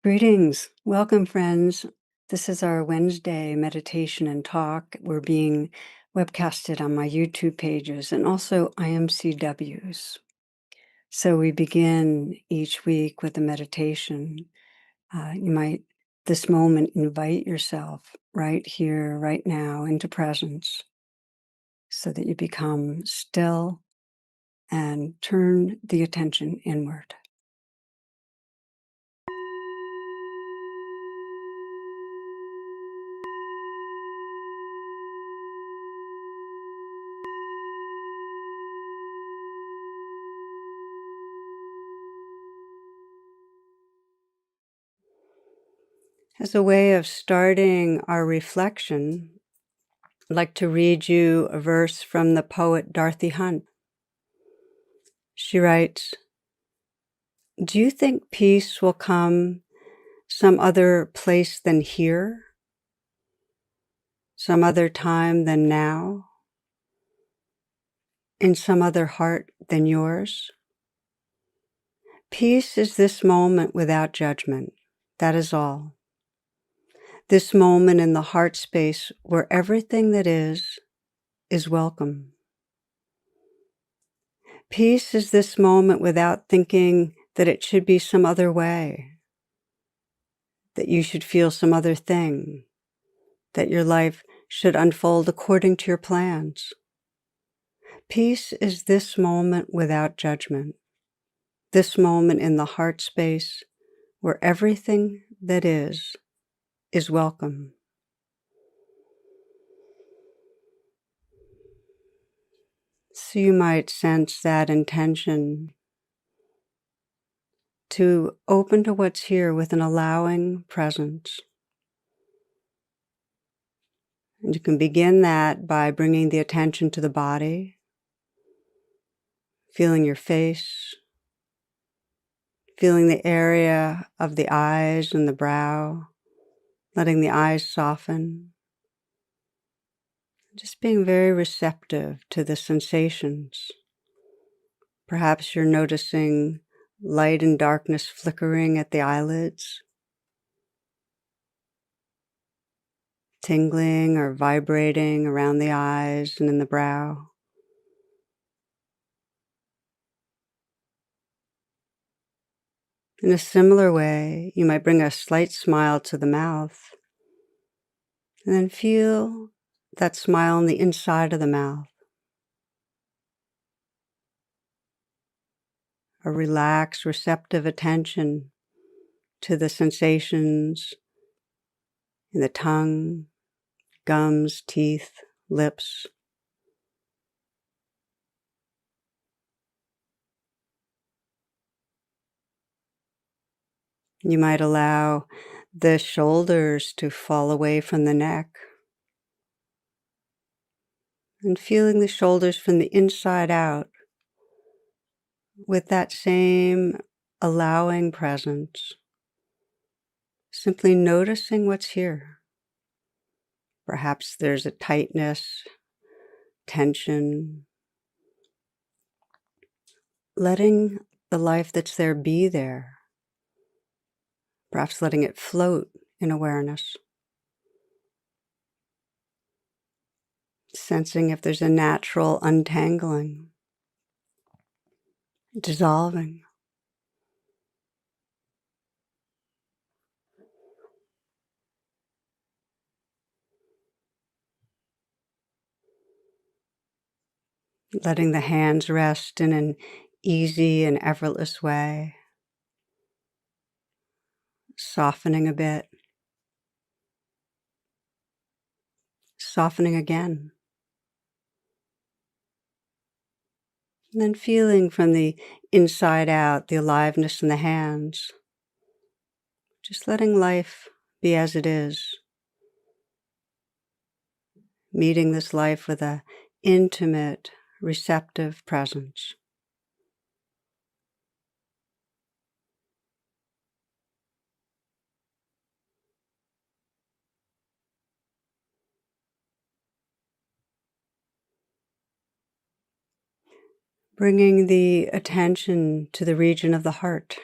Greetings. Welcome, friends. This is our Wednesday meditation and talk. We're being webcasted on my YouTube pages and also IMCWs. So we begin each week with a meditation. You might, this moment, invite yourself right here, right now, into presence so that you become still and turn the attention inward. As a way of starting our reflection, I'd like to read you a verse from the poet Dorothy Hunt. She writes, "Do you think peace will come some other place than here? Some other time than now? In some other heart than yours? Peace is this moment without judgment. That is all. This moment in the heart space where everything that is welcome. Peace is this moment without thinking that it should be some other way, that you should feel some other thing, that your life should unfold according to your plans. Peace is this moment without judgment, this moment in the heart space where everything that is welcome." So you might sense that intention to open to what's here with an allowing presence. And you can begin that by bringing the attention to the body, feeling your face, feeling the area of the eyes and the brow, letting the eyes soften, just being very receptive to the sensations. Perhaps you're noticing light and darkness flickering at the eyelids, tingling or vibrating around the eyes and in the brow. In a similar way, you might bring a slight smile to the mouth and then feel that smile on the inside of the mouth. A relaxed, receptive attention to the sensations in the tongue, gums, teeth, lips. You might allow the shoulders to fall away from the neck and feeling the shoulders from the inside out with that same allowing presence, simply noticing what's here. Perhaps there's a tightness, tension, letting the life that's there be there, perhaps letting it float in awareness, sensing if there's a natural untangling, dissolving. Letting the hands rest in an easy and effortless way, softening a bit, softening again. And then feeling from the inside out the aliveness in the hands, just letting life be as it is, meeting this life with a intimate, receptive presence. Bringing the attention to the region of the heart.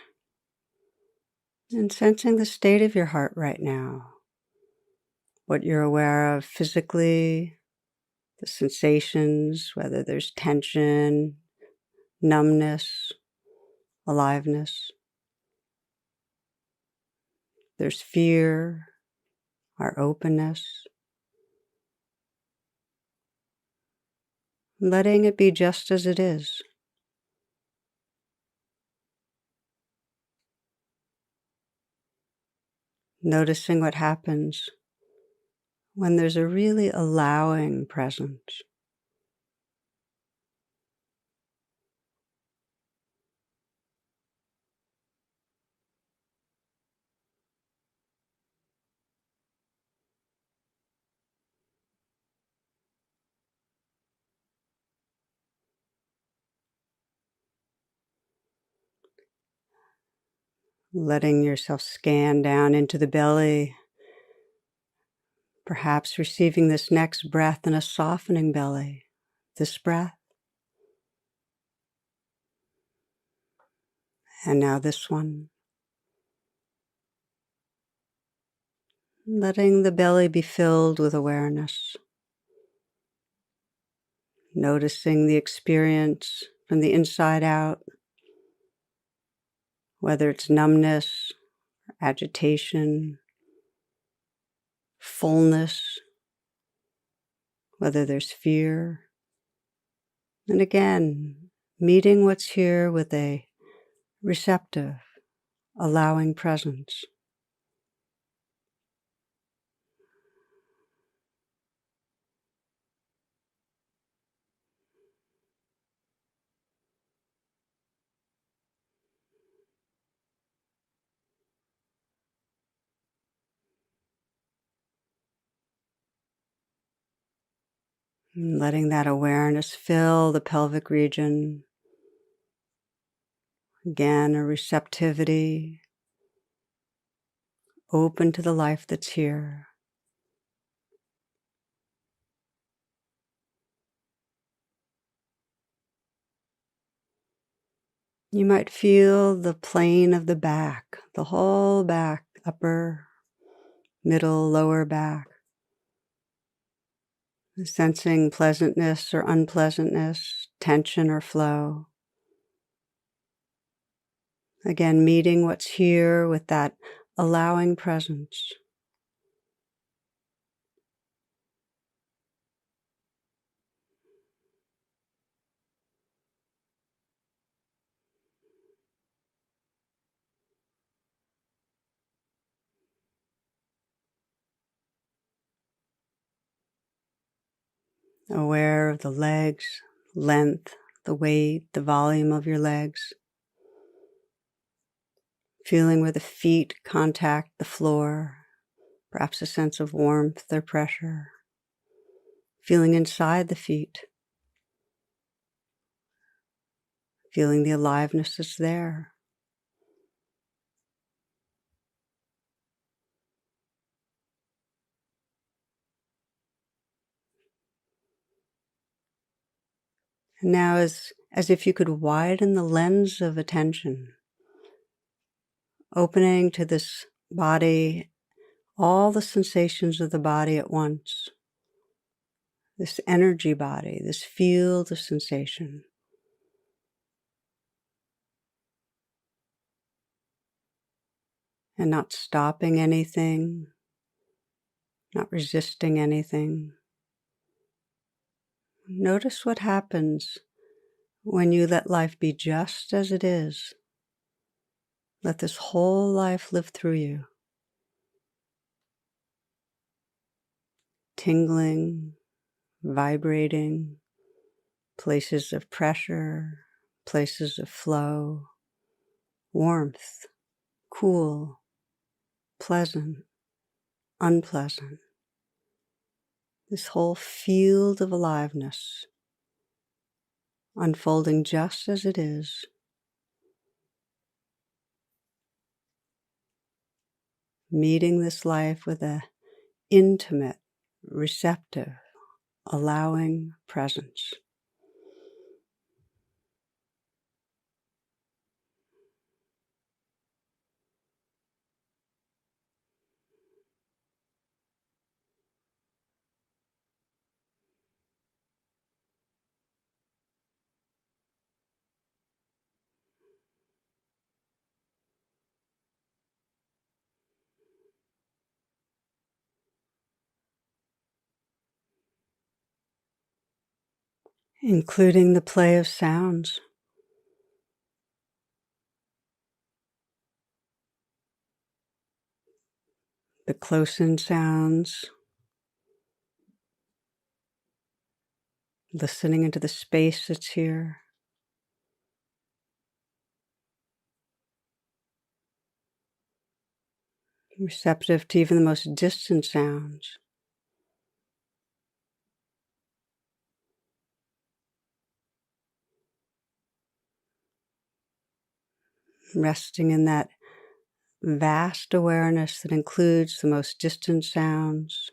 And sensing the state of your heart right now, what you're aware of physically, the sensations, whether there's tension, numbness, aliveness, there's fear, our openness, letting it be just as it is. Noticing what happens when there's a really allowing presence. Letting yourself scan down into the belly, perhaps receiving this next breath in a softening belly. This breath, and now this one. Letting the belly be filled with awareness. Noticing the experience from the inside out, whether it's numbness, agitation, fullness, whether there's fear. And again, meeting what's here with a receptive, allowing presence. And letting that awareness fill the pelvic region. Again, a receptivity, open to the life that's here. You might feel the plane of the back, the whole back, upper, middle, lower back. Sensing pleasantness or unpleasantness, tension or flow. Again, meeting what's here with that allowing presence. Aware of the legs, length, the weight, the volume of your legs. Feeling where the feet contact the floor, perhaps a sense of warmth or pressure. Feeling inside the feet. Feeling the aliveness that's there. And now as if you could widen the lens of attention, opening to this body, all the sensations of the body at once. This energy body, this field of sensation. And not stopping anything, not resisting anything. Notice what happens when you let life be just as it is. Let this whole life live through you. Tingling, vibrating, places of pressure, places of flow, warmth, cool, pleasant, unpleasant. This whole field of aliveness unfolding just as it is. Meeting this life with a intimate, receptive, allowing presence. including the play of sounds, the close-in sounds, listening into the space that's here, receptive to even the most distant sounds. Resting in that vast awareness that includes the most distant sounds,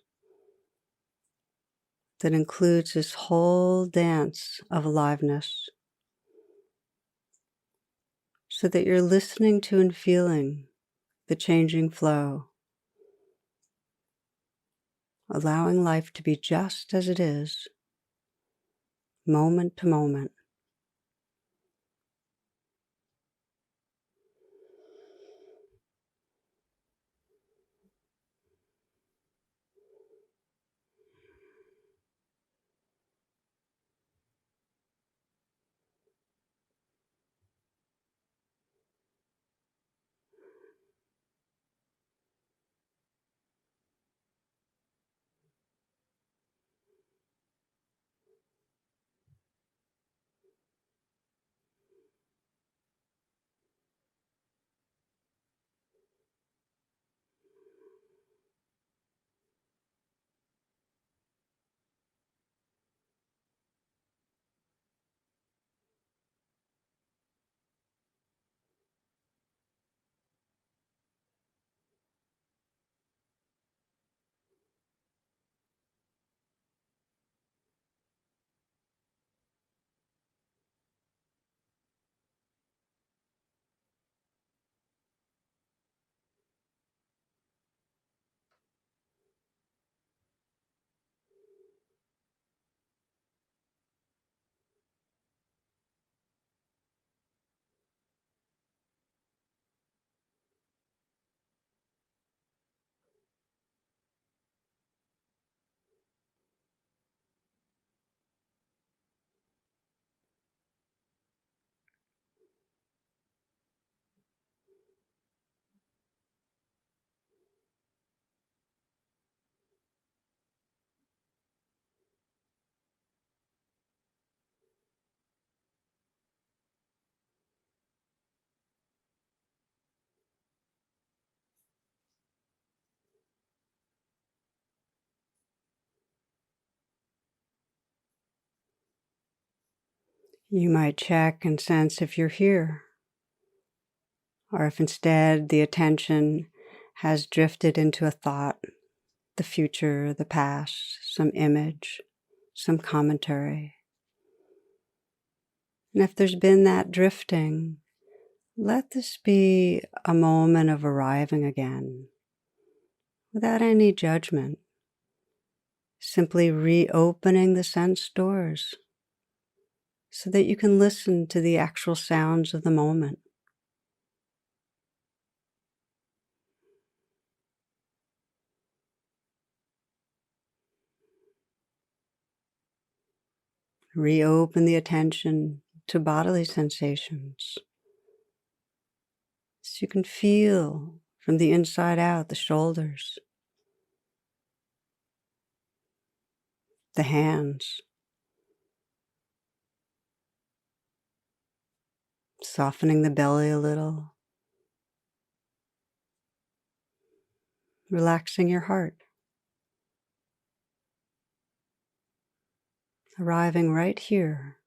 that includes this whole dance of aliveness, so that you're listening to and feeling the changing flow, allowing life to be just as it is, moment to moment. You might check and sense if you're here, or if instead the attention has drifted into a thought, the future, the past, some image, some commentary. And if there's been that drifting, let this be a moment of arriving again, without any judgment, simply reopening the sense doors so that you can listen to the actual sounds of the moment. Reopen the attention to bodily sensations so you can feel from the inside out the shoulders, the hands, softening the belly a little, relaxing your heart, arriving right here,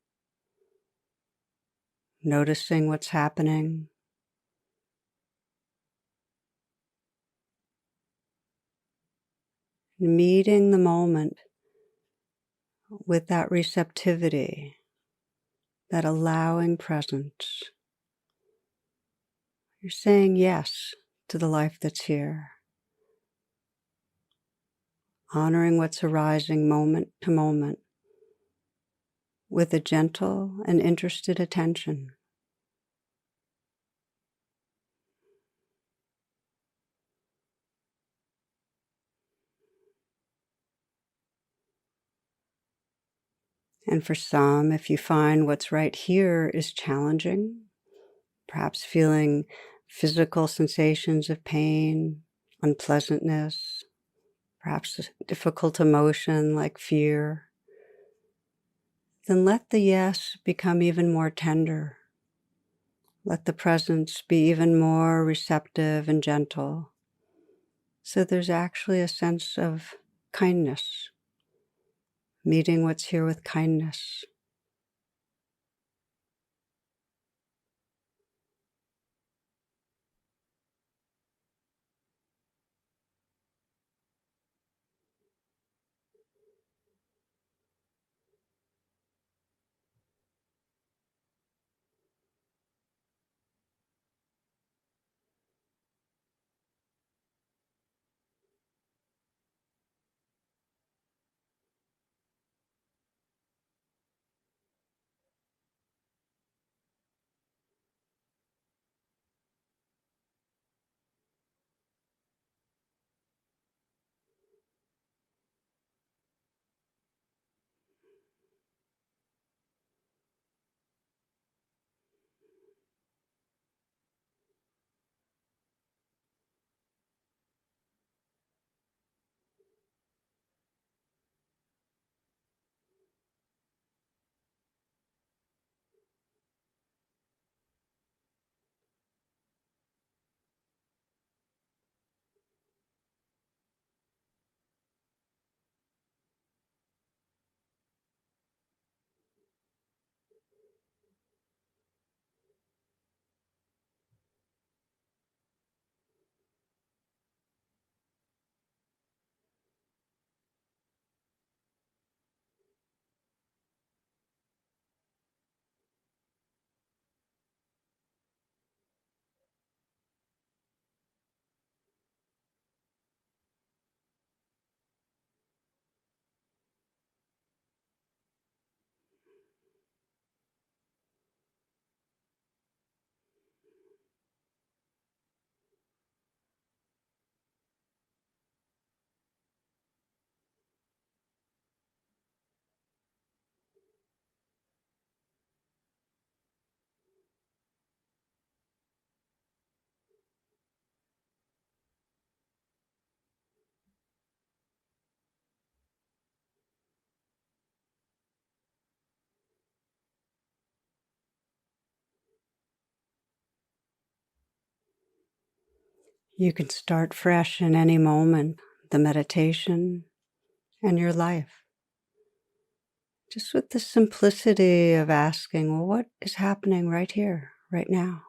noticing what's happening, meeting the moment with that receptivity, that allowing presence. You're saying yes to the life that's here, honoring what's arising moment to moment with a gentle and interested attention. And for some, if you find what's right here is challenging, perhaps feeling physical sensations of pain, unpleasantness, perhaps a difficult emotion like fear, then let the yes become even more tender. Let the presence be even more receptive and gentle. So there's actually a sense of kindness, meeting what's here with kindness. You can start fresh in any moment, the meditation and your life, just with the simplicity of asking, well, what is happening right here, right now?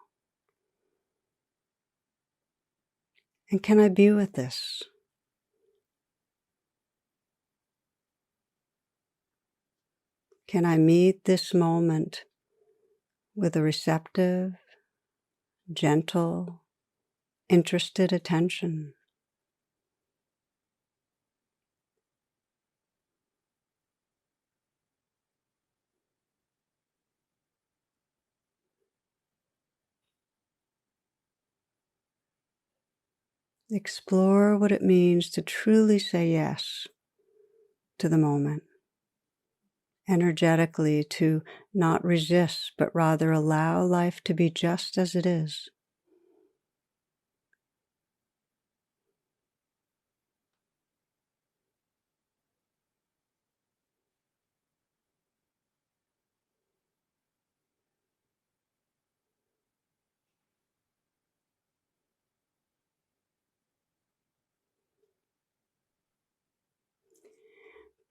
And can I be with this? Can I meet this moment with a receptive, gentle, interested attention? Explore what it means to truly say yes to the moment, energetically to not resist, but rather allow life to be just as it is.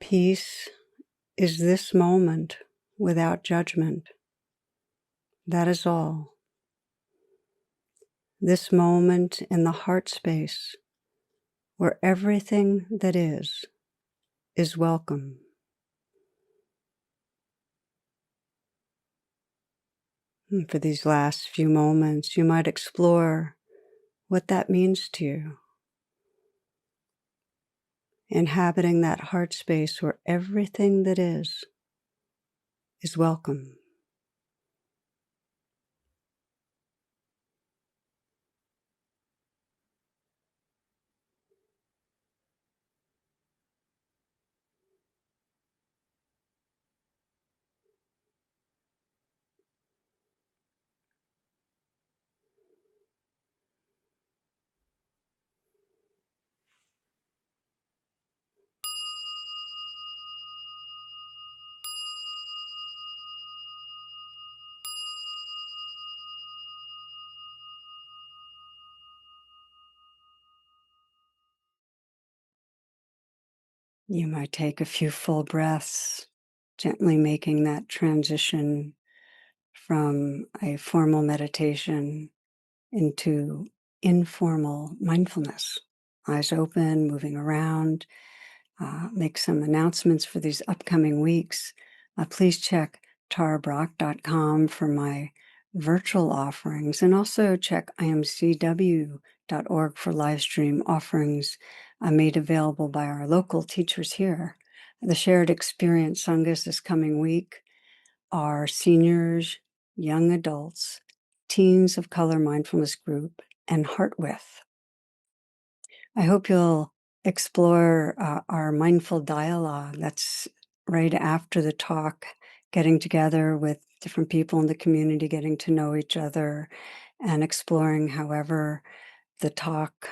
Peace is this moment without judgment. That is all. This moment in the heart space where everything that is welcome. And for these last few moments, you might explore what that means to you. Inhabiting that heart space where everything that is welcome. You might take a few full breaths, gently making that transition from a formal meditation into informal mindfulness. Eyes open, moving around. Make some announcements for these upcoming weeks. Please check tarabrach.com for my virtual offerings, and also check imcw.org for live stream offerings made available by our local teachers here. The Shared Experience Sanghas this coming week are seniors, young adults, teens of color mindfulness group, and Heart With. I hope you'll explore our mindful dialogue. That's right after the talk, getting together with different people in the community, getting to know each other, and exploring however the talk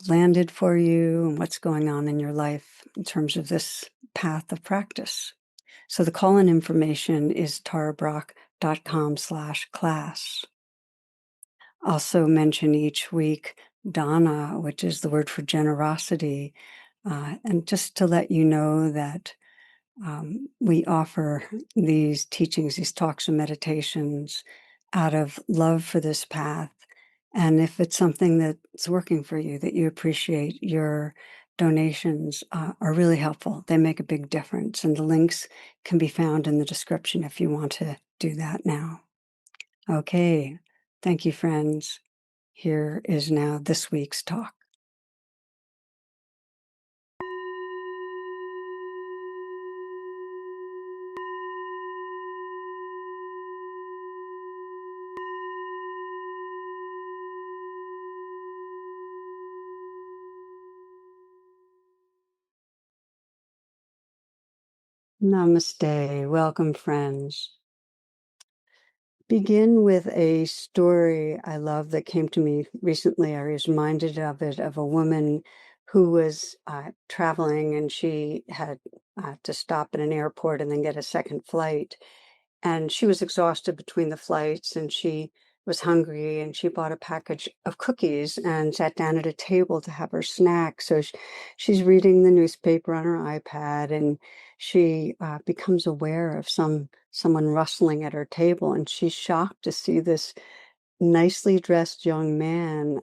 landed for you and what's going on in your life in terms of this path of practice. So the call-in information is tarabrach.com/class. Also mention each week Dana, which is the word for generosity, and just to let you know that we offer these teachings, these talks and meditations out of love for this path. And if it's something that's working for you, that you appreciate, your donations are really helpful. They make a big difference. And the links can be found in the description if you want to do that now. Okay. Thank you, friends. Here is now this week's talk. Namaste. Welcome, friends. Begin with a story I love that came to me recently. I was reminded of it, of a woman who was traveling, and she had to stop at an airport and then get a second flight. And she was exhausted between the flights, and she was hungry, and she bought a package of cookies and sat down at a table to have her snack. So she's reading the newspaper on her iPad, and she becomes aware of someone rustling at her table, and she's shocked to see this nicely dressed young man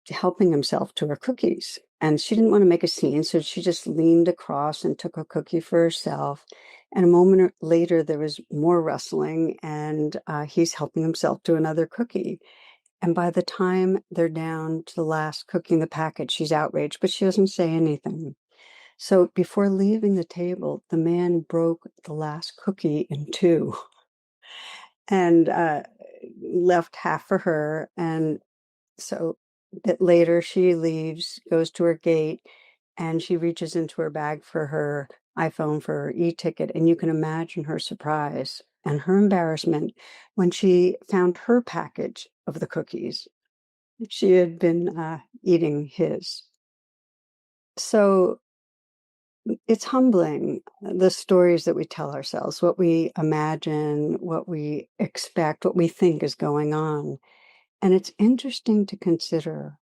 helping himself to her cookies. And she didn't want to make a scene, so she just leaned across and took a cookie for herself. And a moment later, there was more rustling, and he's helping himself to another cookie. And by the time they're down to the last cookie in the package, she's outraged, but she doesn't say anything. So before leaving the table, the man broke the last cookie in two and left half for her. And so a bit later, she leaves, goes to her gate, and she reaches into her bag for her iPhone for her e-ticket. And you can imagine her surprise and her embarrassment when she found her package of the cookies. She had been eating his. So it's humbling, the stories that we tell ourselves, what we imagine, what we expect, what we think is going on. And it's interesting to consider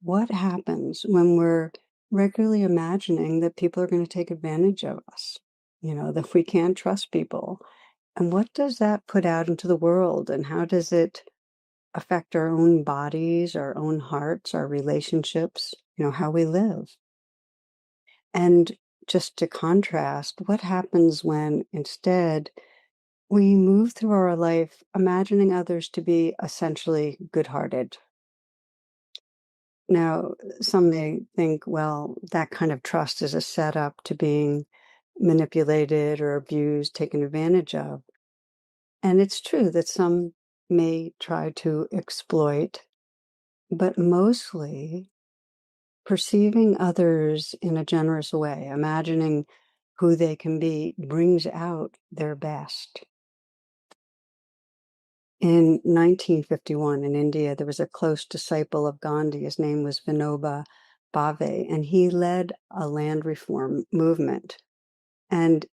what happens when we're regularly imagining that people are going to take advantage of us, that we can't trust people. And what does that put out into the world? And how does it affect our own bodies, our own hearts, our relationships, how we live? And just to contrast, what happens when instead we move through our life imagining others to be essentially good-hearted? Now, some may think, well, that kind of trust is a setup to being manipulated or abused, taken advantage of. And it's true that some may try to exploit, but mostly perceiving others in a generous way, imagining who they can be, brings out their best. In 1951 in India, there was a close disciple of Gandhi. His name was Vinoba Bhave, and he led a land reform movement. And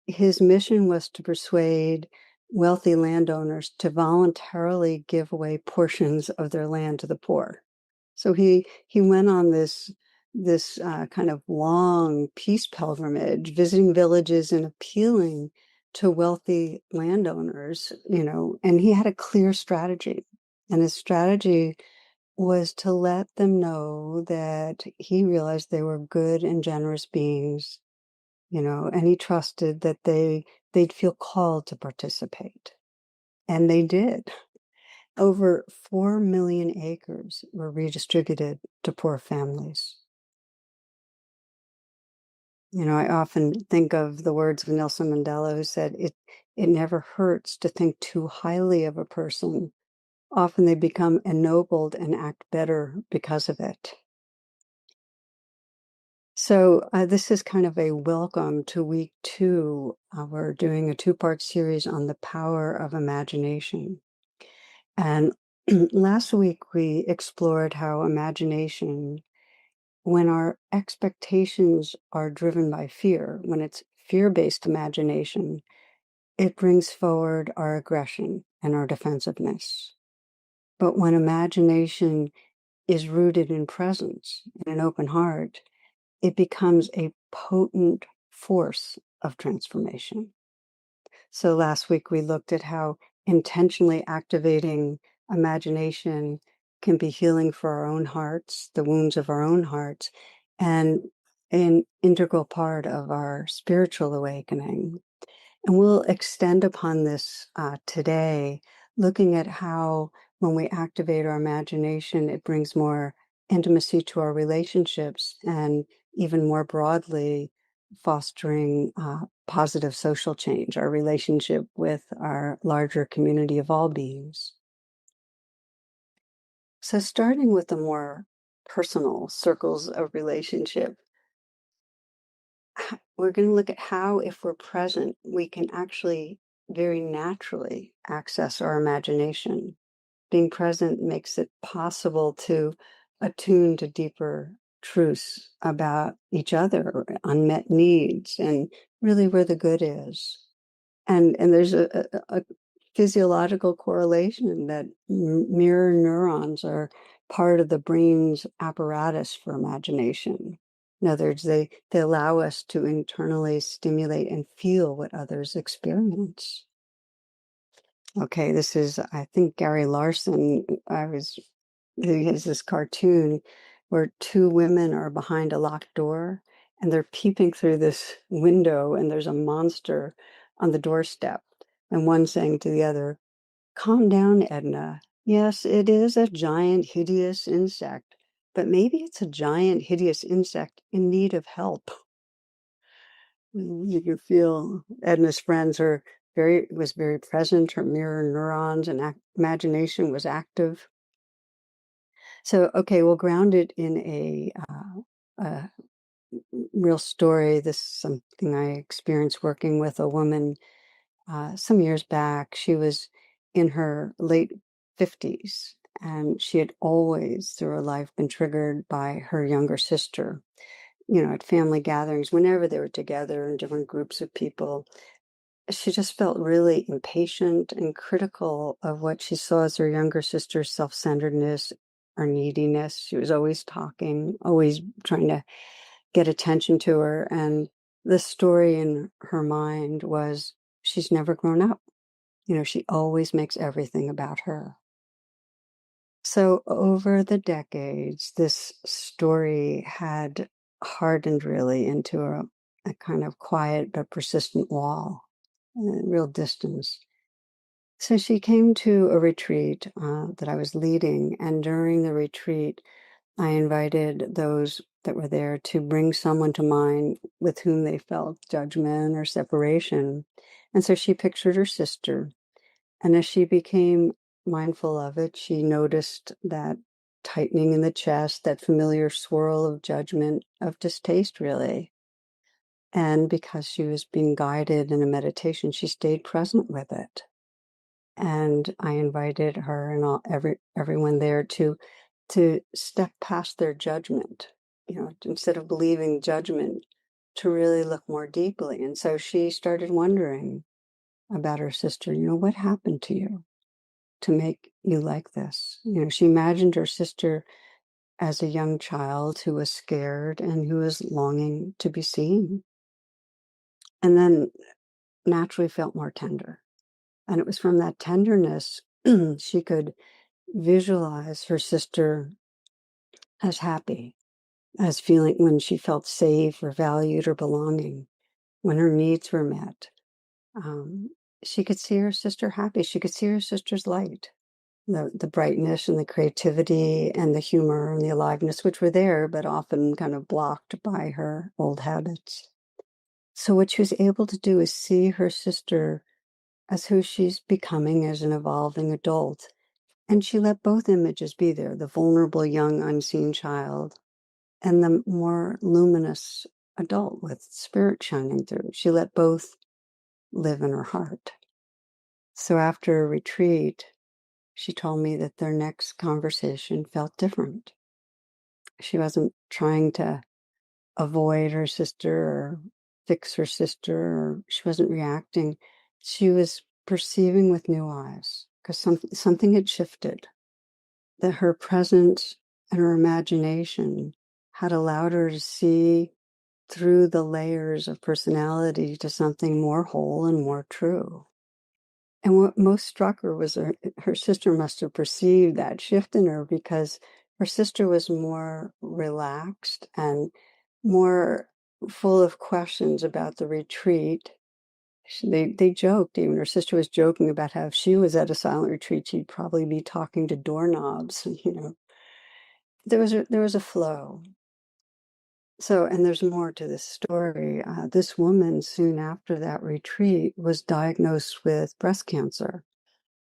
his mission was to persuade wealthy landowners to voluntarily give away portions of their land to the poor. So he went on this this kind of long peace pilgrimage, visiting villages and appealing to wealthy landowners, and he had a clear strategy. And his strategy was to let them know that he realized they were good and generous beings, and he trusted that they'd feel called to participate. And they did. Over 4 million acres were redistributed to poor families. I often think of the words of Nelson Mandela, who said, it never hurts to think too highly of a person. Often they become ennobled and act better because of it. So this is kind of a welcome to week 2. We're doing a 2-part series on the power of imagination. And last week we explored how imagination, when our expectations are driven by fear, when it's fear-based imagination, it brings forward our aggression and our defensiveness. But when imagination is rooted in presence and an open heart, it becomes a potent force of transformation. So last week we looked at how intentionally activating imagination can be healing for our own hearts, the wounds of our own hearts, and an integral part of our spiritual awakening. And we'll extend upon this today, looking at how when we activate our imagination, it brings more intimacy to our relationships and even more broadly, fostering positive social change, our relationship with our larger community of all beings. So starting with the more personal circles of relationship, we're going to look at how, if we're present, we can actually very naturally access our imagination. Being present makes it possible to attune to deeper truths about each other, unmet needs, and really where the good is. And there's a physiological correlation that mirror neurons are part of the brain's apparatus for imagination. In other words, they allow us to internally stimulate and feel what others experience. Okay, this is, I think, Gary Larson. He has this cartoon where 2 women are behind a locked door and they're peeping through this window and there's a monster on the doorstep. And one saying to the other, "Calm down, Edna. Yes, it is a giant, hideous insect, but maybe it's a giant, hideous insect in need of help." You can feel Edna's friends was very present. Her mirror neurons and imagination was active. So, okay, we'll ground it in a real story. This is something I experienced working with a woman some years back. She was in her late 50s, and she had always, through her life, been triggered by her younger sister. At family gatherings, whenever they were together in different groups of people, she just felt really impatient and critical of what she saw as her younger sister's self-centeredness or neediness. She was always talking, always trying to get attention to her. And the story in her mind was she's never grown up. She always makes everything about her. So over the decades, this story had hardened really into a kind of quiet but persistent wall, real distance. So she came to a retreat that I was leading, and during the retreat, I invited those that were there to bring someone to mind with whom they felt judgment or separation. And so she pictured her sister. And as she became mindful of it, she noticed that tightening in the chest, that familiar swirl of judgment, of distaste, really. And because she was being guided in a meditation, she stayed present with it. And I invited her and everyone there to step past their judgment, instead of believing judgment, to really look more deeply. And so she started wondering about her sister. What happened to you to make you like this? She imagined her sister as a young child who was scared and who was longing to be seen. And then naturally felt more tender. And it was from that tenderness she could visualize her sister as happy, as feeling when she felt safe or valued or belonging, when her needs were met. Um, she could see her sister happy. She could see her sister's light, the brightness and the creativity and the humor and the aliveness, which were there, but often kind of blocked by her old habits. So what she was able to do is see her sister as who she's becoming as an evolving adult. And she let both images be there, the vulnerable young unseen child and the more luminous adult with spirit shining through. She let both live in her heart. So after a retreat, she told me that their next conversation felt different. She wasn't trying to avoid her sister or fix her sister, or she wasn't reacting. She was perceiving with new eyes because something had shifted, that her presence and her imagination had allowed her to see through the layers of personality to something more whole and more true. And what most struck her was her sister must have perceived that shift in her, because her sister was more relaxed and more full of questions about the retreat. They joked, even her sister was joking about how if she was at a silent retreat, she'd probably be talking to doorknobs. There was a flow. So, and there's more to this story. This woman, soon after that retreat, was diagnosed with breast cancer,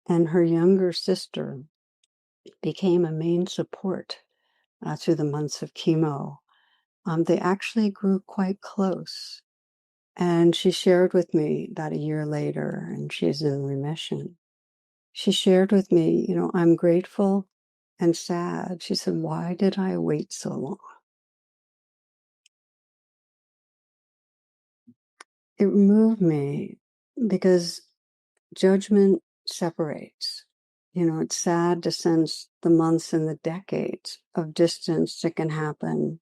and her younger sister became a main support through the months of chemo. They actually grew quite close, and she shared with me about a year later, and she's in remission. She shared with me, I'm grateful and sad. She said, "Why did I wait so long?" It moved me because judgment separates. It's sad to sense the months and the decades of distance that can happen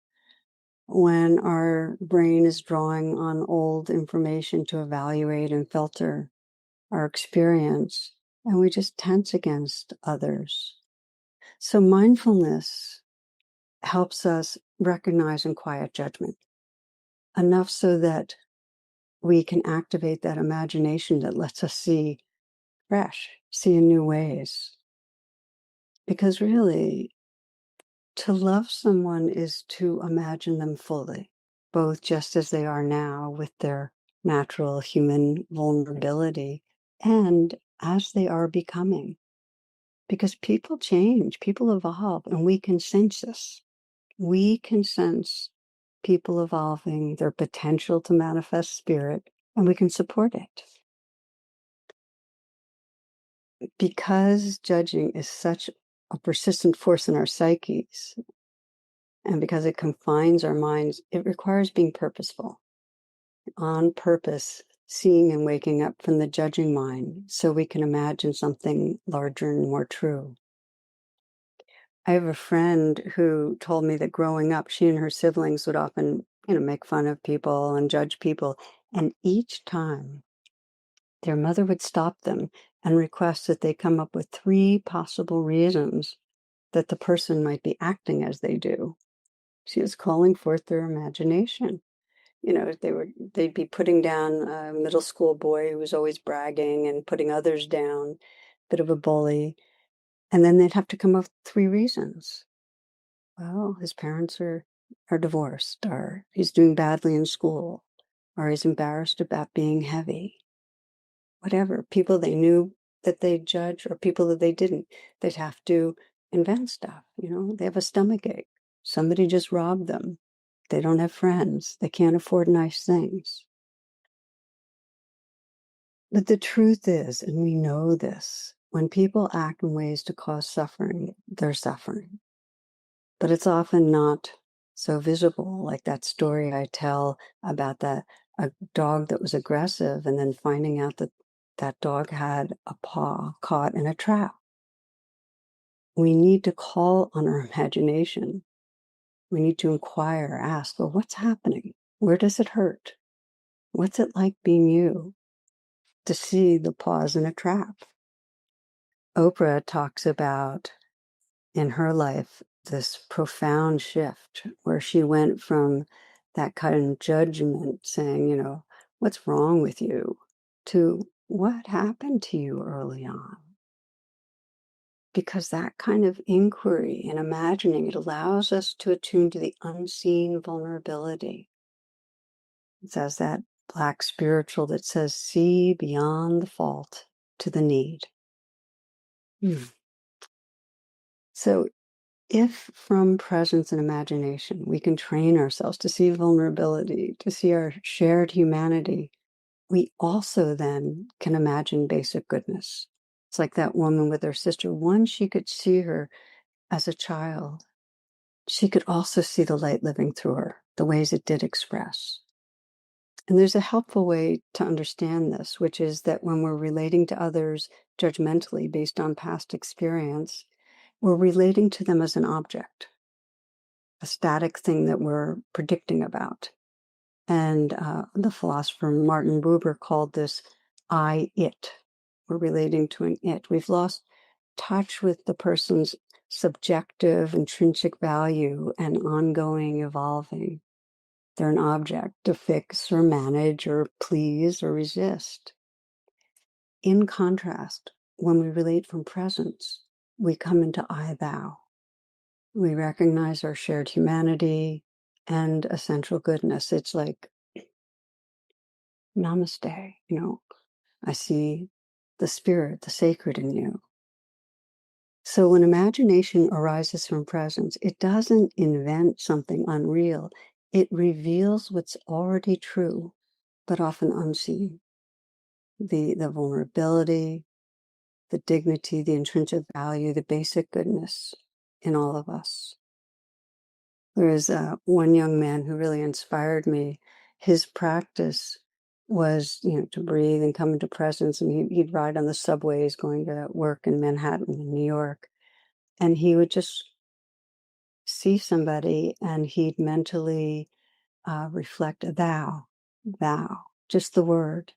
when our brain is drawing on old information to evaluate and filter our experience, and we just tense against others. So mindfulness helps us recognize and quiet judgment enough so that we can activate that imagination that lets us see fresh, see in new ways. Because really, to love someone is to imagine them fully, both just as they are now with their natural human vulnerability and as they are becoming. Because people change, people evolve, and we can sense this. We can sense people evolving, their potential to manifest spirit, and we can support it. Because judging is such a persistent force in our psyches, and because it confines our minds, it requires being purposeful, on purpose, seeing and waking up from the judging mind so we can imagine something larger and more true. I have a friend who told me that growing up, she and her siblings would often, make fun of people and judge people. And each time their mother would stop them and request that they come up with 3 possible reasons that the person might be acting as they do. She was calling forth their imagination. They'd be putting down a middle school boy who was always bragging and putting others down, bit of a bully. And then they'd have to come up with 3 reasons. Well, his parents are divorced, or he's doing badly in school, or he's embarrassed about being heavy. Whatever. People they knew that they'd judge or people that they didn't. They'd have to invent stuff. They have a stomach ache. Somebody just robbed them. They don't have friends. They can't afford nice things. But the truth is, and we know this, when people act in ways to cause suffering, they're suffering. But it's often not so visible, like that story I tell about a dog that was aggressive and then finding out that that dog had a paw caught in a trap. We need to call on our imagination We need to inquire, ask, well, what's happening? Where does it hurt? What's it like being you? To see the pause in a trap. Oprah talks about in her life this profound shift where she went from that kind of judgment saying, what's wrong with you, to what happened to you early on. Because that kind of inquiry and imagining, it allows us to attune to the unseen vulnerability. It's as that Black spiritual that says, see beyond the fault to the need. So if from presence and imagination, we can train ourselves to see vulnerability, to see our shared humanity, we also then can imagine basic goodness. It's like that woman with her sister. Once she could see her as a child, she could also see the light living through her, the ways it did express. And there's a helpful way to understand this, which is that when we're relating to others judgmentally based on past experience, we're relating to them as an object, a static thing that we're predicting about. And the philosopher Martin Buber called this I-it. We're relating to an it. We've lost touch with the person's subjective, intrinsic value and ongoing evolving. They're an object to fix or manage or please or resist. In contrast, when we relate from presence, we come into I, thou. We recognize our shared humanity and essential goodness. It's like, namaste, I see the spirit, the sacred in you. So when imagination arises from presence, it doesn't invent something unreal. It reveals what's already true, but often unseen. The vulnerability, the dignity, the intrinsic value, the basic goodness in all of us. There is one young man who really inspired me. His practice was, to breathe and come into presence. And he'd ride on the subways going to work in Manhattan, in New York. And he would just see somebody and he'd mentally reflect thou, just the word,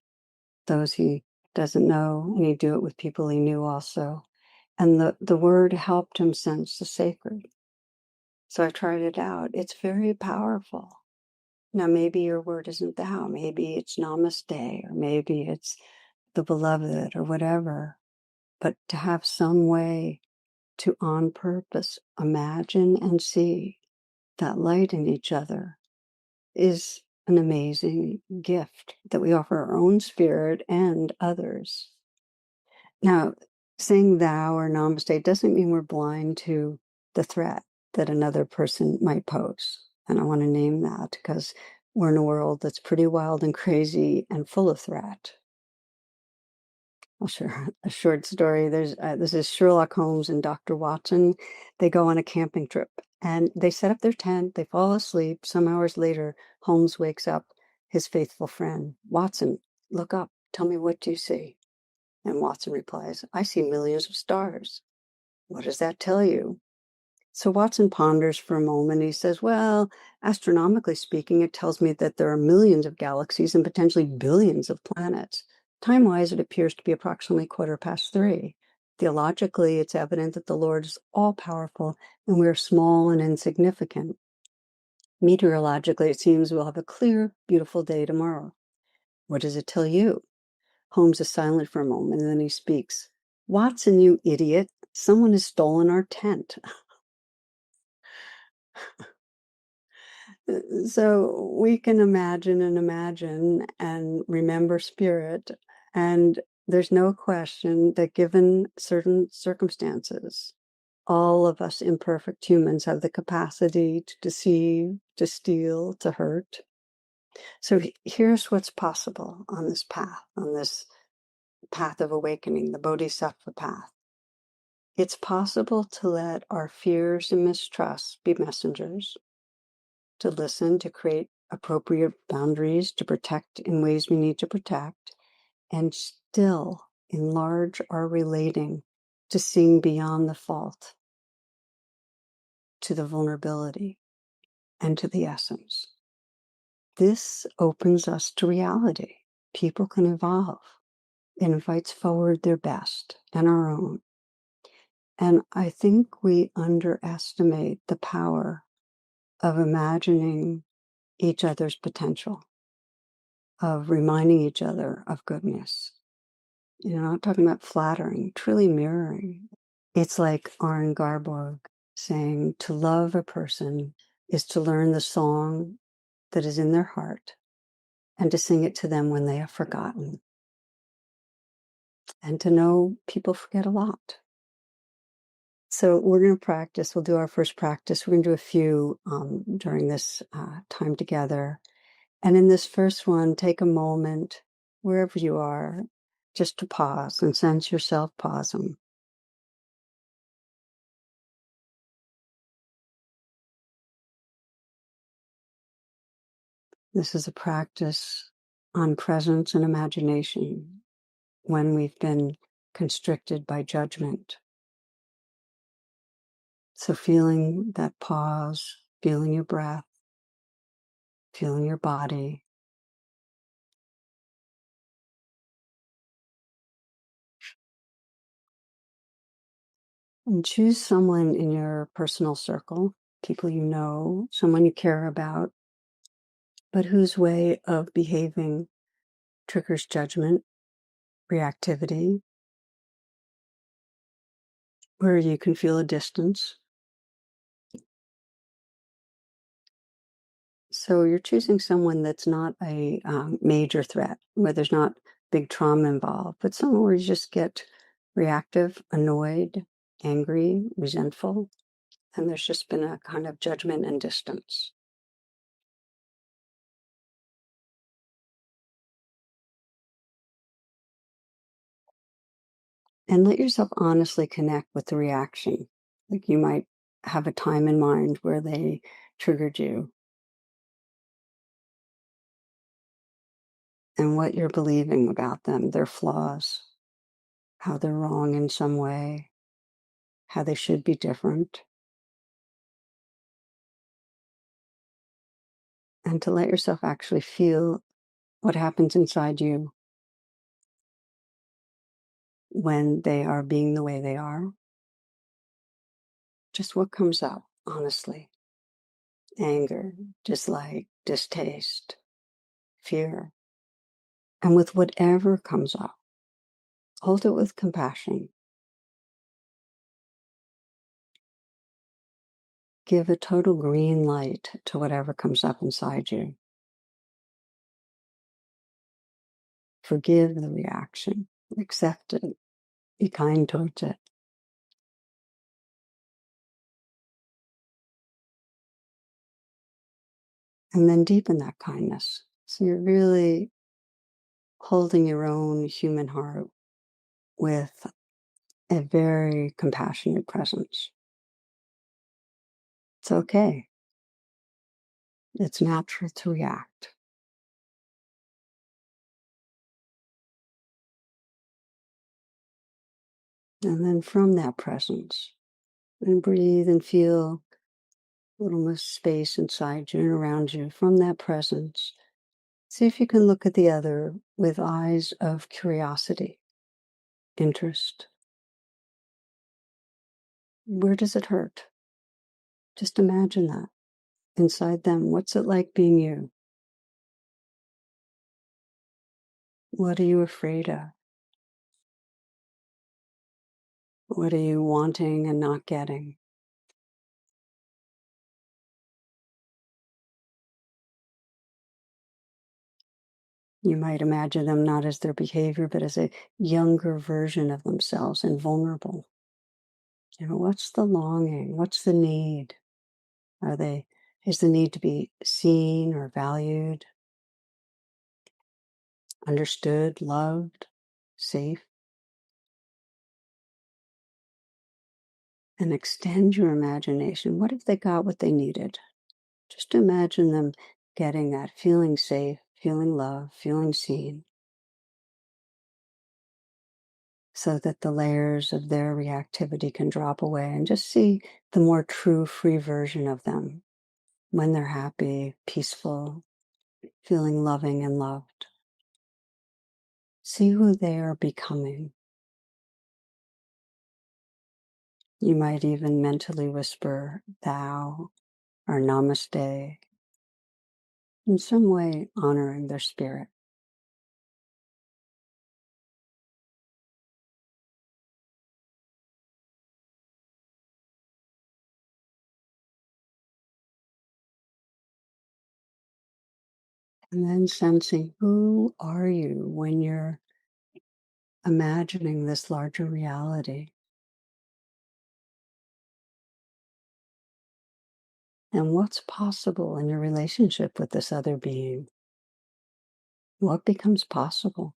those he doesn't know. And he'd do it with people he knew also. And the word helped him sense the sacred. So I tried it out. It's very powerful. Now, maybe your word isn't thou. Maybe it's namaste, or maybe it's the beloved, or whatever. But to have some way to, on purpose, imagine and see that light in each other is an amazing gift that we offer our own spirit and others. Now, saying thou or namaste doesn't mean we're blind to the threat that another person might pose. And I want to name that because we're in a world that's pretty wild and crazy and full of threat. I'll share a short story. This is Sherlock Holmes and Dr. Watson. They go on a camping trip and they set up their tent. They fall asleep. Some hours later, Holmes wakes up his faithful friend. Watson, look up. Tell me, what do you see? And Watson replies, I see millions of stars. What does that tell you? So Watson ponders for a moment. He says, well, astronomically speaking, it tells me that there are millions of galaxies and potentially billions of planets. Time-wise, it appears to be approximately 3:15. Theologically, it's evident that the Lord is all-powerful and we're small and insignificant. Meteorologically, it seems we'll have a clear, beautiful day tomorrow. What does it tell you? Holmes is silent for a moment, and then he speaks. Watson, you idiot. Someone has stolen our tent. So we can imagine and remember spirit. And there's no question that given certain circumstances, all of us imperfect humans have the capacity to deceive, to steal, to hurt. So here's what's possible on this path of awakening, the Bodhisattva path. It's possible to let our fears and mistrusts be messengers, to listen, to create appropriate boundaries, to protect in ways we need to protect, and still enlarge our relating to seeing beyond the fault, to the vulnerability. and to the essence. This opens us to reality. People can evolve. It invites forward their best and our own. And I think we underestimate the power of imagining each other's potential, of reminding each other of goodness. Not talking about flattering, truly mirroring. It's like Arne Garborg saying, to love a person is to learn the song that is in their heart and to sing it to them when they have forgotten. And to know people forget a lot. So we're going to practice. We'll do our first practice. We're going to do a few during this time together. And in this first one, take a moment, wherever you are, just to pause and sense yourself pausing. This is a practice on presence and imagination when we've been constricted by judgment. So feeling that pause, feeling your breath, feeling your body. And choose someone in your personal circle, people you know, someone you care about, but whose way of behaving triggers judgment, reactivity, where you can feel a distance. So you're choosing someone that's not a major threat, where there's not big trauma involved, but someone where you just get reactive, annoyed, angry, resentful, and there's just been a kind of judgment and distance. And let yourself honestly connect with the reaction. Like you might have a time in mind where they triggered you and what you're believing about them, their flaws, how they're wrong in some way, how they should be different. And to let yourself actually feel what happens inside you when they are being the way they are. Just what comes up, honestly. Anger, dislike, distaste, fear. And with whatever comes up, hold it with compassion. Give a total green light to whatever comes up inside you. Forgive the reaction. Accept it. Be kind towards it. And then deepen that kindness. So you're really holding your own human heart with a very compassionate presence. It's okay. It's natural to react. And then from that presence, and breathe and feel a little more space inside you and around you. From that presence, see if you can look at the other with eyes of curiosity, interest. Where does it hurt? Just imagine that inside them. What's it like being you? What are you afraid of? What are you wanting and not getting? You might imagine them not as their behavior, but as a younger version of themselves and vulnerable. What's the longing? What's the need? Is the need to be seen or valued, understood, loved, safe? And extend your imagination. What if they got what they needed? Just imagine them getting that, feeling safe, feeling loved, feeling seen, so that the layers of their reactivity can drop away and just see the more true, free version of them. when they're happy, peaceful, feeling loving and loved. See who they are becoming. You might even mentally whisper thou or namaste, in some way honoring their spirit. And then sensing, who are you when you're imagining this larger reality? And what's possible in your relationship with this other being? What becomes possible?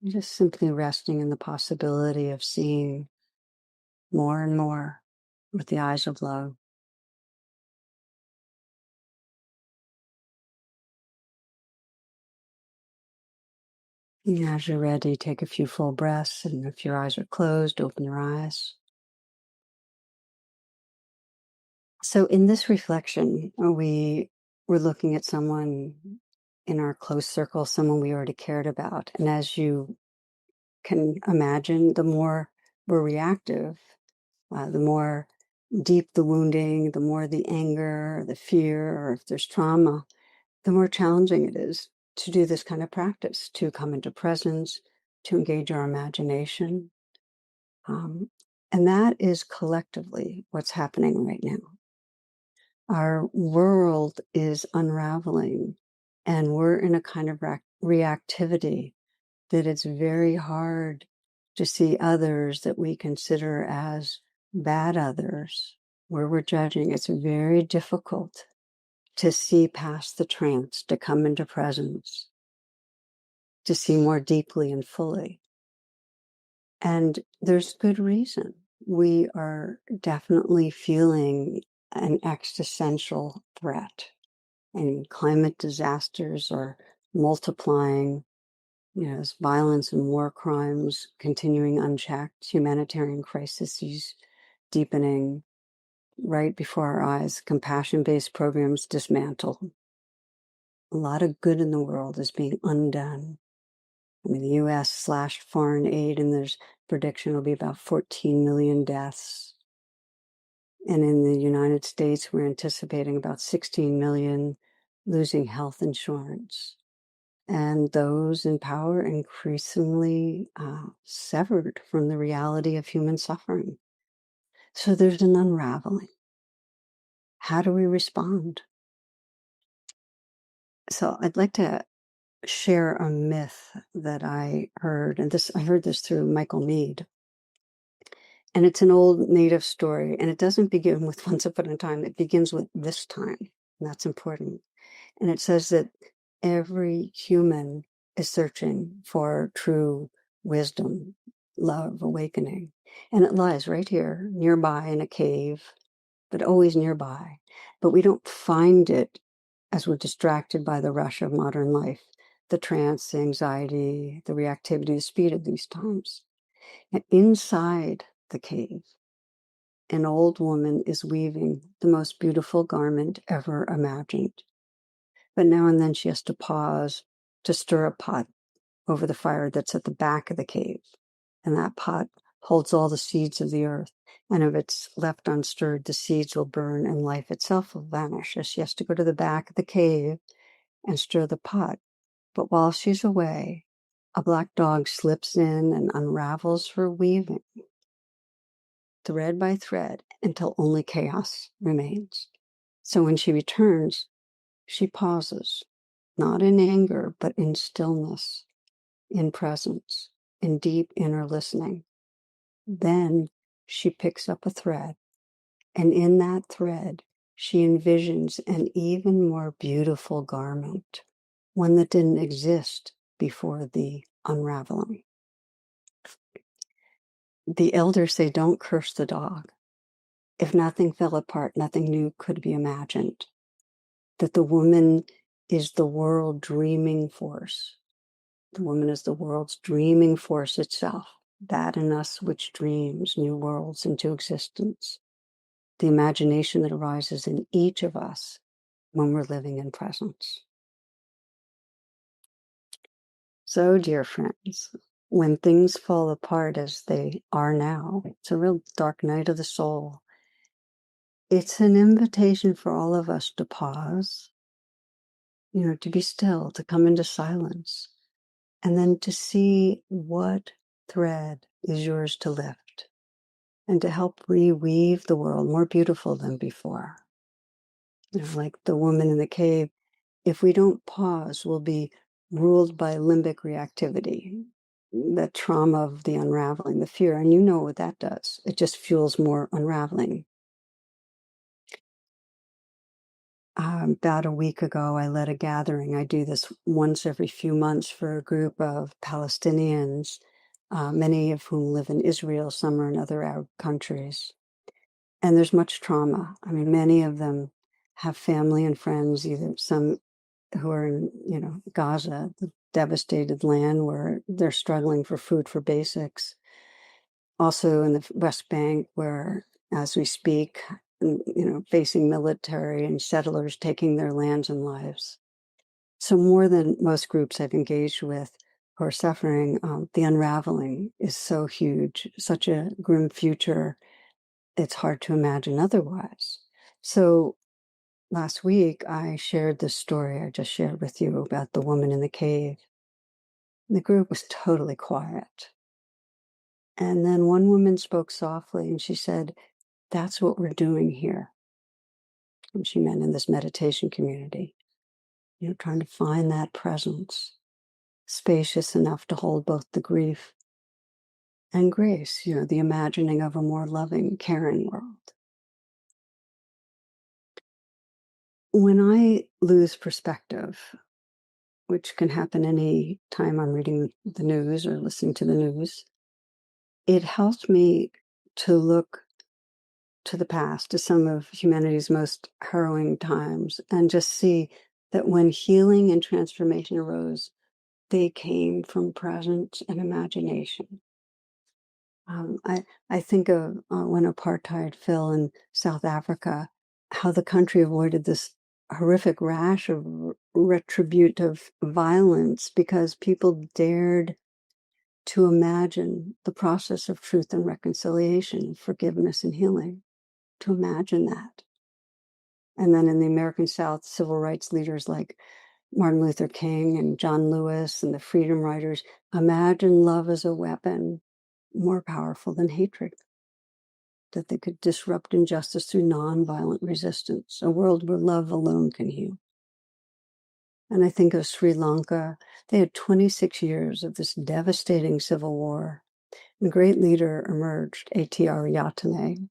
Just simply resting in the possibility of seeing more and more with the eyes of love. And as you're ready, take a few full breaths, and if your eyes are closed, open your eyes. So in this reflection, we were looking at someone in our close circle, someone we already cared about. And as you can imagine, the more we're reactive, the more deep the wounding, the more the anger, the fear, or if there's trauma, the more challenging it is to do this kind of practice, to come into presence, to engage our imagination. Um, and that is collectively what's happening right now. Our world is unraveling, and we're in a kind of reactivity that it's very hard to see others that we consider as bad others, where we're judging. It's very difficult to see past the trance, to come into presence, to see more deeply and fully. And there's good reason. We are definitely feeling an existential threat, and climate disasters are multiplying. As violence and war crimes continuing unchecked, humanitarian crises deepening right before our eyes, compassion-based programs dismantled. A lot of good in the world is being undone. I mean, the U.S. slashed foreign aid, and there's prediction will be about 14 million deaths. And in the United States, we're anticipating about 16 million losing health insurance. And those in power increasingly severed from the reality of human suffering. So there's an unraveling. How do we respond? So I'd like to share a myth that I heard, and I heard this through Michael Mead. And it's an old native story, and it doesn't begin with once upon a time, it begins with this time. And that's important. And it says that every human is searching for true wisdom, love, awakening. And it lies right here, nearby in a cave, but always nearby. But we don't find it as we're distracted by the rush of modern life, the trance, the anxiety, the reactivity, the speed of these times. And inside the cave, an old woman is weaving the most beautiful garment ever imagined. But now and then she has to pause to stir a pot over the fire that's at the back of the cave. And that pot holds all the seeds of the earth. And if it's left unstirred, the seeds will burn and life itself will vanish. As she has to go to the back of the cave and stir the pot. But while she's away, a black dog slips in and unravels her weaving, thread by thread, until only chaos remains. So when she returns, she pauses, not in anger, but in stillness, in presence, in deep inner listening. Then she picks up a thread, and in that thread, she envisions an even more beautiful garment, one that didn't exist before the unraveling. The elders say, don't curse the dog. If nothing fell apart, nothing new could be imagined. That the woman is the world dreaming force. The woman is the world's dreaming force itself, that in us which dreams new worlds into existence, the imagination that arises in each of us when we're living in presence. So, dear friends, when things fall apart as they are now, it's a real dark night of the soul. It's an invitation for all of us to pause, to be still, to come into silence, and then to see what thread is yours to lift and to help reweave the world more beautiful than before. Like the woman in the cave, if we don't pause, we'll be ruled by limbic reactivity, the trauma of the unraveling, the fear. And you know what that does. It just fuels more unraveling. About a week ago, I led a gathering. I do this once every few months for a group of Palestinians, many of whom live in Israel, some are in other Arab countries. And there's much trauma. I mean, many of them have family and friends, either some who are in, Gaza, the devastated land where they're struggling for food, for basics. Also in the West Bank, where, as we speak, facing military and settlers taking their lands and lives. So more than most groups I've engaged with who are suffering, the unraveling is so huge, such a grim future. It's hard to imagine otherwise. So last week, I shared this story I just shared with you about the woman in the cave. The group was totally quiet. And then one woman spoke softly and she said, "That's what we're doing here." And she meant in this meditation community, trying to find that presence, spacious enough to hold both the grief and grace, the imagining of a more loving, caring world. When I lose perspective, which can happen any time I'm reading the news or listening to the news, it helps me to look to the past, to some of humanity's most harrowing times, and just see that when healing and transformation arose, they came from presence and imagination. I think of when apartheid fell in South Africa, how the country avoided this horrific rash of retributive violence because people dared to imagine the process of truth and reconciliation, forgiveness and healing, to imagine that. And then in the American South, civil rights leaders like Martin Luther King and John Lewis and the freedom riders imagine love as a weapon more powerful than hatred, that they could disrupt injustice through nonviolent resistance, a world where love alone can heal. And I think of Sri Lanka. They had 26 years of this devastating civil war. And a great leader emerged, A.T.R. Yatane,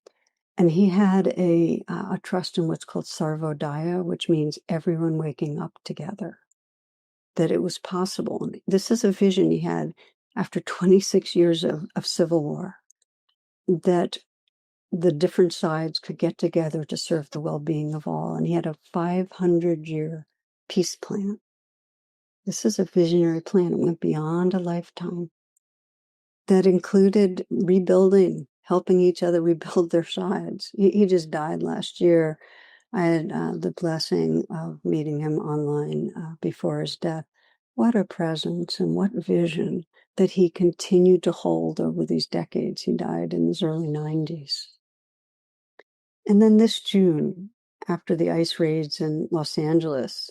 and he had a trust in what's called Sarvodaya, which means everyone waking up together, that it was possible. This is a vision he had after 26 years of civil war, that the different sides could get together to serve the well-being of all. And he had a 500-year peace plan. This is a visionary plan. It went beyond a lifetime. That included rebuilding, helping each other rebuild their sides. He just died last year. I had the blessing of meeting him online before his death. What a presence and what vision that he continued to hold over these decades. He died in his early 90s. And then this June, after the ice raids in Los Angeles,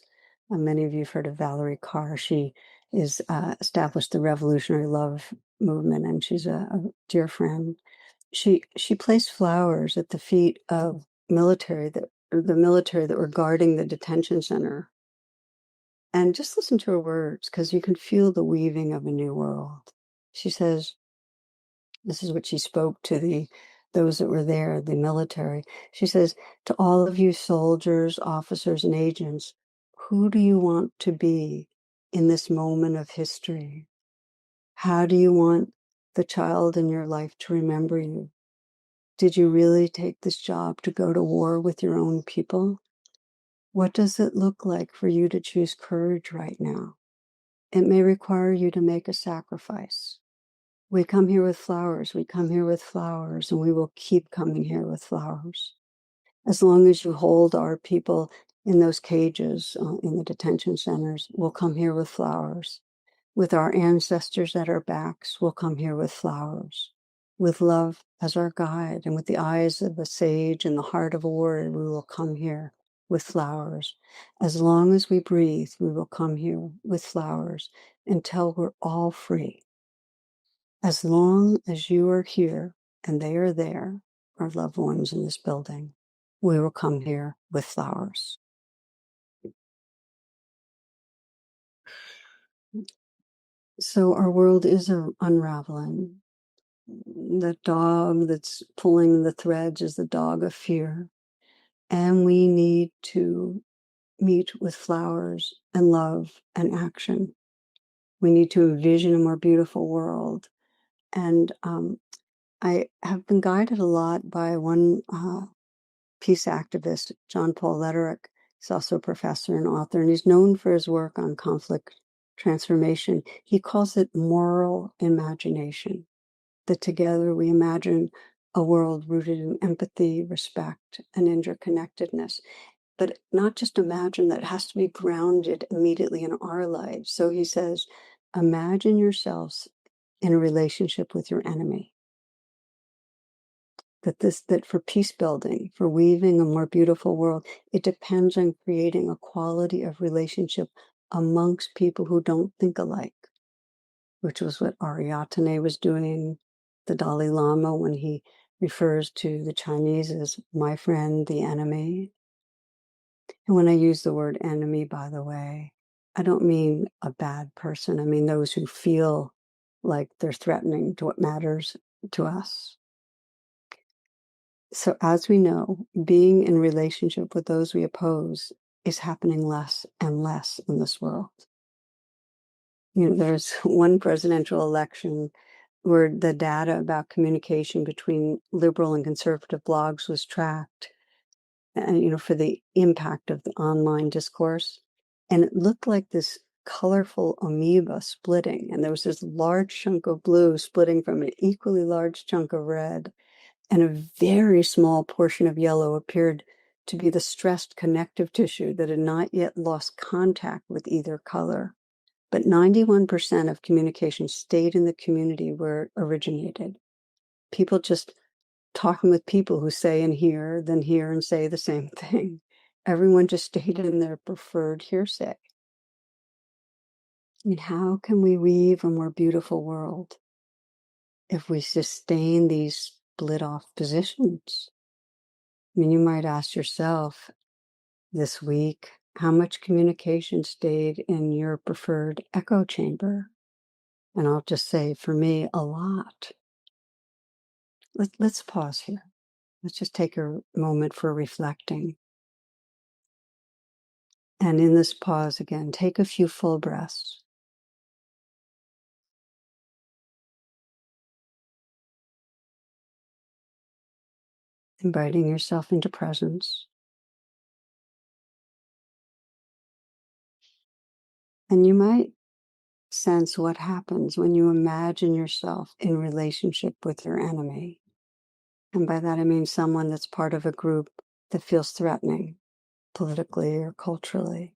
many of you have heard of Valerie Carr. She is established the Revolutionary Love movement, and she's a dear friend. She placed flowers at the feet of the military that were guarding the detention center. And just listen to her words, because you can feel the weaving of a new world. She says, this is what she spoke to those that were there, the military. She says, "To all of you soldiers, officers, and agents, who do you want to be in this moment of history? How do you want the child in your life to remember you? Did you really take this job to go to war with your own people? What does it look like for you to choose courage right now? It may require you to make a sacrifice. We come here with flowers, we come here with flowers, and we will keep coming here with flowers. As long as you hold our people in those cages, in the detention centers, we'll come here with flowers. With our ancestors at our backs, we'll come here with flowers. With love as our guide, and with the eyes of a sage and the heart of a warrior, we will come here with flowers. As long as we breathe, we will come here with flowers until we're all free. As long as you are here and they are there, our loved ones in this building, we will come here with flowers. So our world is unraveling. The dog that's pulling the threads is the dog of fear. And we need to meet with flowers and love and action. We need to envision a more beautiful world. And I have been guided a lot by one peace activist, John Paul Lederich. He's also a professor and author, and he's known for his work on conflict transformation. He calls it moral imagination, that together we imagine a world rooted in empathy, respect, and interconnectedness. But not just imagine that, it has to be grounded immediately in our lives. So he says, imagine yourselves in a relationship with your enemy. That for peace building, for weaving a more beautiful world, it depends on creating a quality of relationship amongst people who don't think alike, which was what Ariadne was doing, the Dalai Lama, when he refers to the Chinese as my friend, the enemy. And when I use the word enemy, by the way, I don't mean a bad person. I mean those who feel like they're threatening to what matters to us. So as we know, being in relationship with those we oppose is happening less and less in this world. You know, there's one presidential election where the data about communication between liberal and conservative blogs was tracked, and, you know, for the impact of the online discourse. And it looked like this colorful amoeba splitting. And there was this large chunk of blue splitting from an equally large chunk of red. And a very small portion of yellow appeared to be the stressed connective tissue that had not yet lost contact with either color. But 91% of communication stayed in the community where it originated. People just talking with people who say and hear, then hear and say the same thing. Everyone just stayed in their preferred hearsay. I mean, how can we weave a more beautiful world if we sustain these split off positions? I mean, you might ask yourself this week, how much communication stayed in your preferred echo chamber? And I'll just say, for me, a lot. Let's pause here. Let's just take a moment for reflecting. And in this pause again, take a few full breaths. Inviting yourself into presence. And you might sense what happens when you imagine yourself in relationship with your enemy. And by that I mean someone that's part of a group that feels threatening, politically or culturally.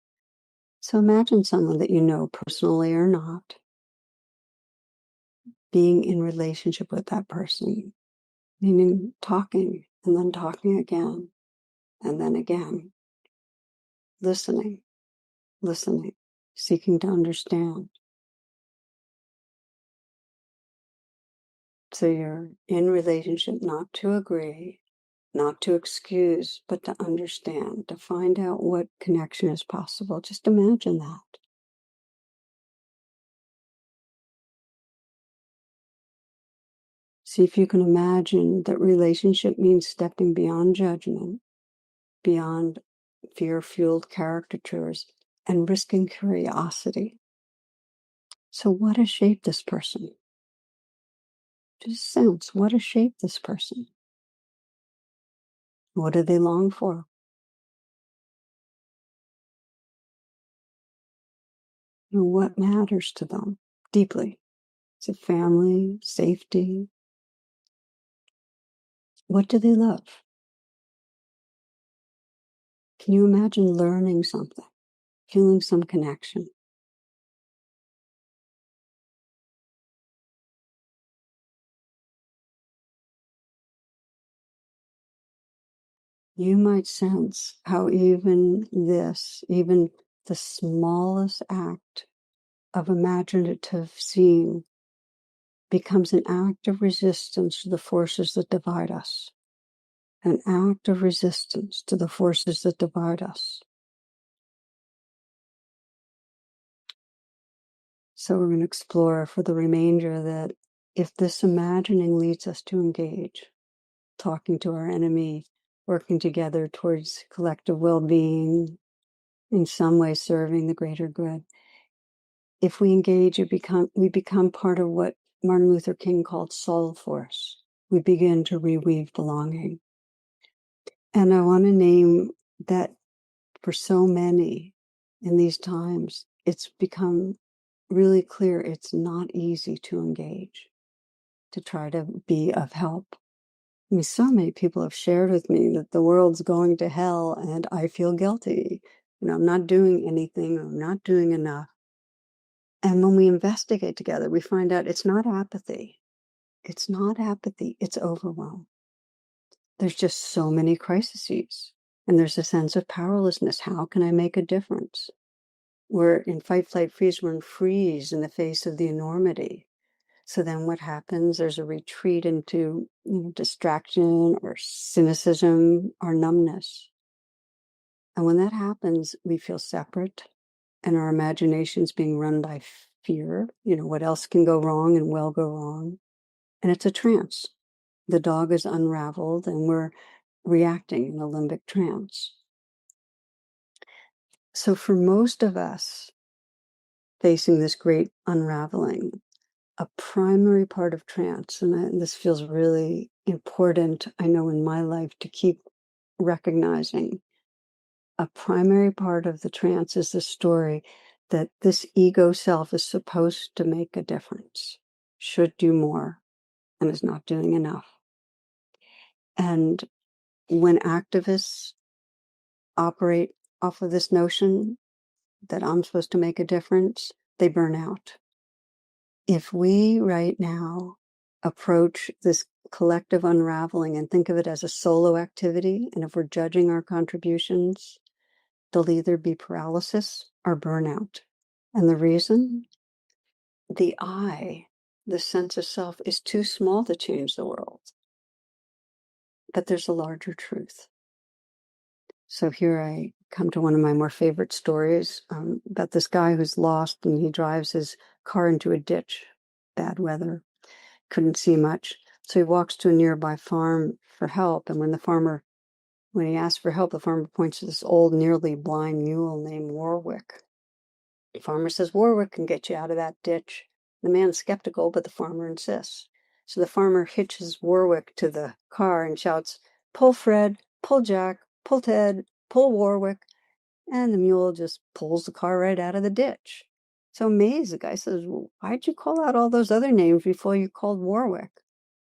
So imagine someone that you know personally or not, being in relationship with that person, meaning talking and then talking again and then again, listening, seeking to understand. So you're in relationship not to agree, not to excuse, but to understand, to find out what connection is possible. Just imagine that. See if you can imagine that relationship means stepping beyond judgment, beyond fear-fueled caricatures, and risking curiosity. So what has shaped this person? Just sense, what has shaped this person? What do they long for? what matters to them deeply. Is it family, safety? What do they love? Can you imagine learning something, feeling some connection? You might sense how even the smallest act of imaginative seeing becomes an act of resistance to the forces that divide us. An act of resistance to the forces that divide us. So we're going to explore for the remainder that if this imagining leads us to engage, talking to our enemy, working together towards collective well-being, in some way serving the greater good, if we engage, we become part of what Martin Luther King called soul force. We begin to reweave belonging. And I want to name that for so many in these times, it's become really clear it's not easy to engage, to try to be of help. I mean, so many people have shared with me that the world's going to hell and I feel guilty. I'm not doing anything, I'm not doing enough. And when we investigate together, we find out it's not apathy. It's not apathy, it's overwhelm. There's just so many crises. And there's a sense of powerlessness. How can I make a difference? We're in fight, flight, freeze, we're in freeze in the face of the enormity. So then what happens? There's a retreat into distraction or cynicism or numbness. And when that happens, we feel separate and our imagination's being run by fear. What else can go wrong and will go wrong? And it's a trance. The dog is unraveled and we're reacting in a limbic trance. So for most of us facing this great unraveling, a primary part of trance, and this feels really important, I know in my life, to keep recognizing, a primary part of the trance is the story that this ego self is supposed to make a difference, should do more, and is not doing enough. And when activists operate off of this notion that I'm supposed to make a difference, they burn out. If we right now approach this collective unraveling and think of it as a solo activity, and if we're judging our contributions, there'll either be paralysis or burnout. And the reason? The I, the sense of self, is too small to change the world. But there's a larger truth. So here I come to one of my more favorite stories about this guy who's lost and he drives his car into a ditch, bad weather, couldn't see much. So he walks to a nearby farm for help. And when he asks for help, the farmer points to this old, nearly blind mule named Warwick. The farmer says, Warwick can get you out of that ditch. The man's skeptical, but the farmer insists. So the farmer hitches Warwick to the car and shouts, pull Fred, pull Jack, pull Ted, pull Warwick. And the mule just pulls the car right out of the ditch. So amazed, the guy says, well, why'd you call out all those other names before you called Warwick?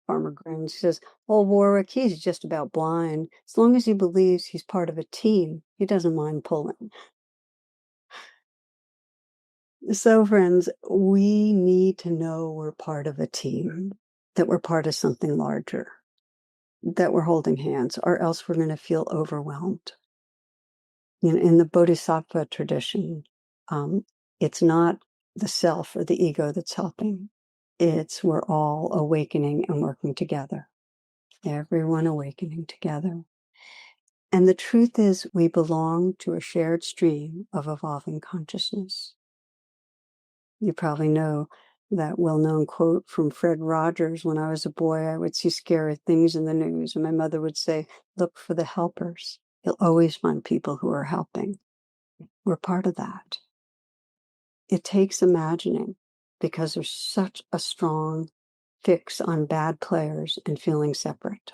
Farmer grins. He says, oh, Warwick, he's just about blind. As long as he believes he's part of a team, he doesn't mind pulling. So, friends, we need to know we're part of a team, that we're part of something larger, that we're holding hands, or else we're going to feel overwhelmed. In the Bodhisattva tradition, it's not the self or the ego that's helping. It's we're all awakening and working together. Everyone awakening together. And the truth is, we belong to a shared stream of evolving consciousness. You probably know that well-known quote from Fred Rogers. When I was a boy, I would see scary things in the news, and my mother would say, look for the helpers. You'll always find people who are helping. We're part of that. It takes imagining, because there's such a strong fix on bad players and feeling separate.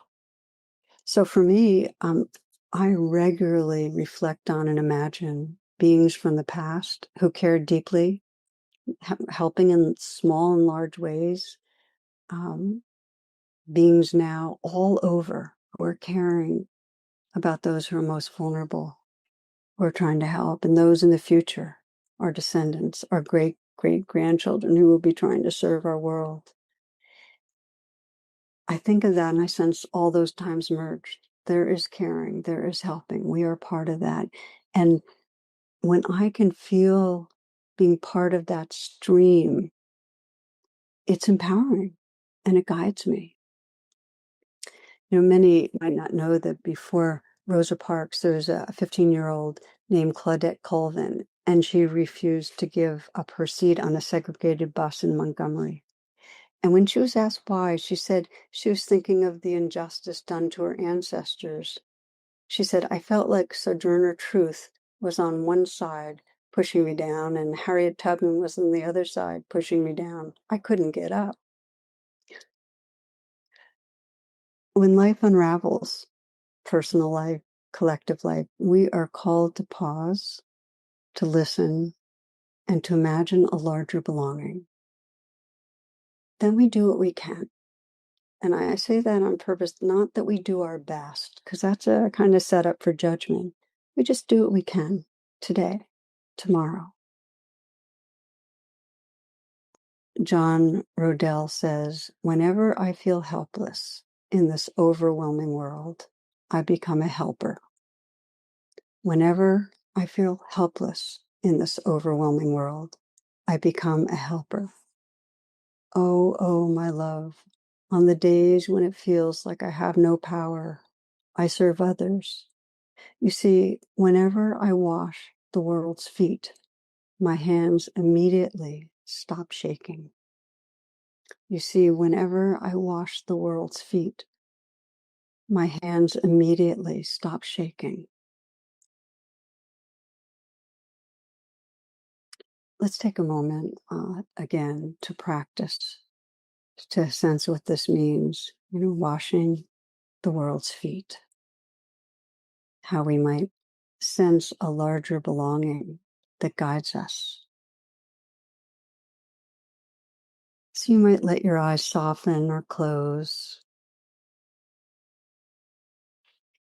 So for me, I regularly reflect on and imagine beings from the past who cared deeply helping in small and large ways. Beings now all over who are caring about those who are most vulnerable, who are trying to help, and those in the future, our descendants, our great-great-grandchildren who will be trying to serve our world. I think of that and I sense all those times merged. There is caring, there is helping. We are part of that. And when I can feel being part of that stream, it's empowering and it guides me. Many might not know that before Rosa Parks, there was a 15-year-old named Claudette Colvin, and she refused to give up her seat on a segregated bus in Montgomery. And when she was asked why, she said she was thinking of the injustice done to her ancestors. She said, I felt like Sojourner Truth was on one side pushing me down, and Harriet Tubman was on the other side pushing me down. I couldn't get up. When life unravels, personal life, collective life, we are called to pause, to listen, and to imagine a larger belonging. Then we do what we can. And I say that on purpose, not that we do our best, because that's a kind of setup for judgment. We just do what we can today, tomorrow. John Rodell says, whenever I feel helpless in this overwhelming world, I become a helper. Whenever I feel helpless in this overwhelming world, I become a helper. Oh, oh, my love, on the days when it feels like I have no power, I serve others. You see, whenever I wash the world's feet, my hands immediately stop shaking. You see, whenever I wash the world's feet, my hands immediately stop shaking. Let's take a moment again to practice, to sense what this means, washing the world's feet, how we might sense a larger belonging that guides us. So you might let your eyes soften or close.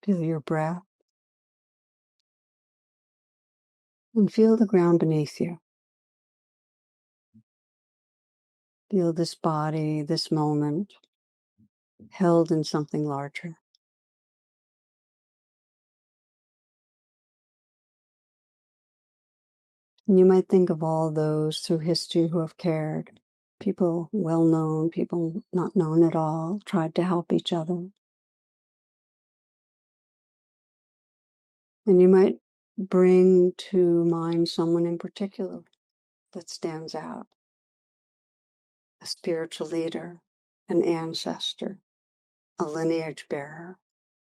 Feel your breath and feel the ground beneath you. Feel this body, this moment, held in something larger. And you might think of all those through history who have cared, people well known, people not known at all, tried to help each other. And you might bring to mind someone in particular that stands out, a spiritual leader, an ancestor, a lineage bearer,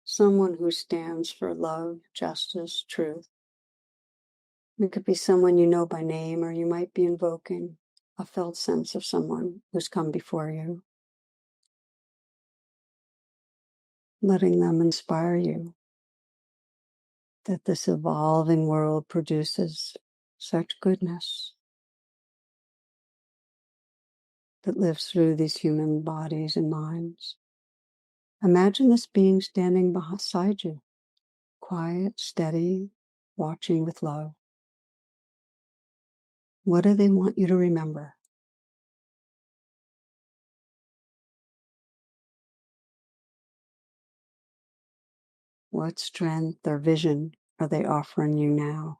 someone who stands for love, justice, truth. It could be someone you know by name, or you might be invoking a felt sense of someone who's come before you, letting them inspire you that this evolving world produces such goodness that lives through these human bodies and minds. Imagine this being standing beside you, quiet, steady, watching with love. What do they want you to remember? What strength or vision are they offering you now?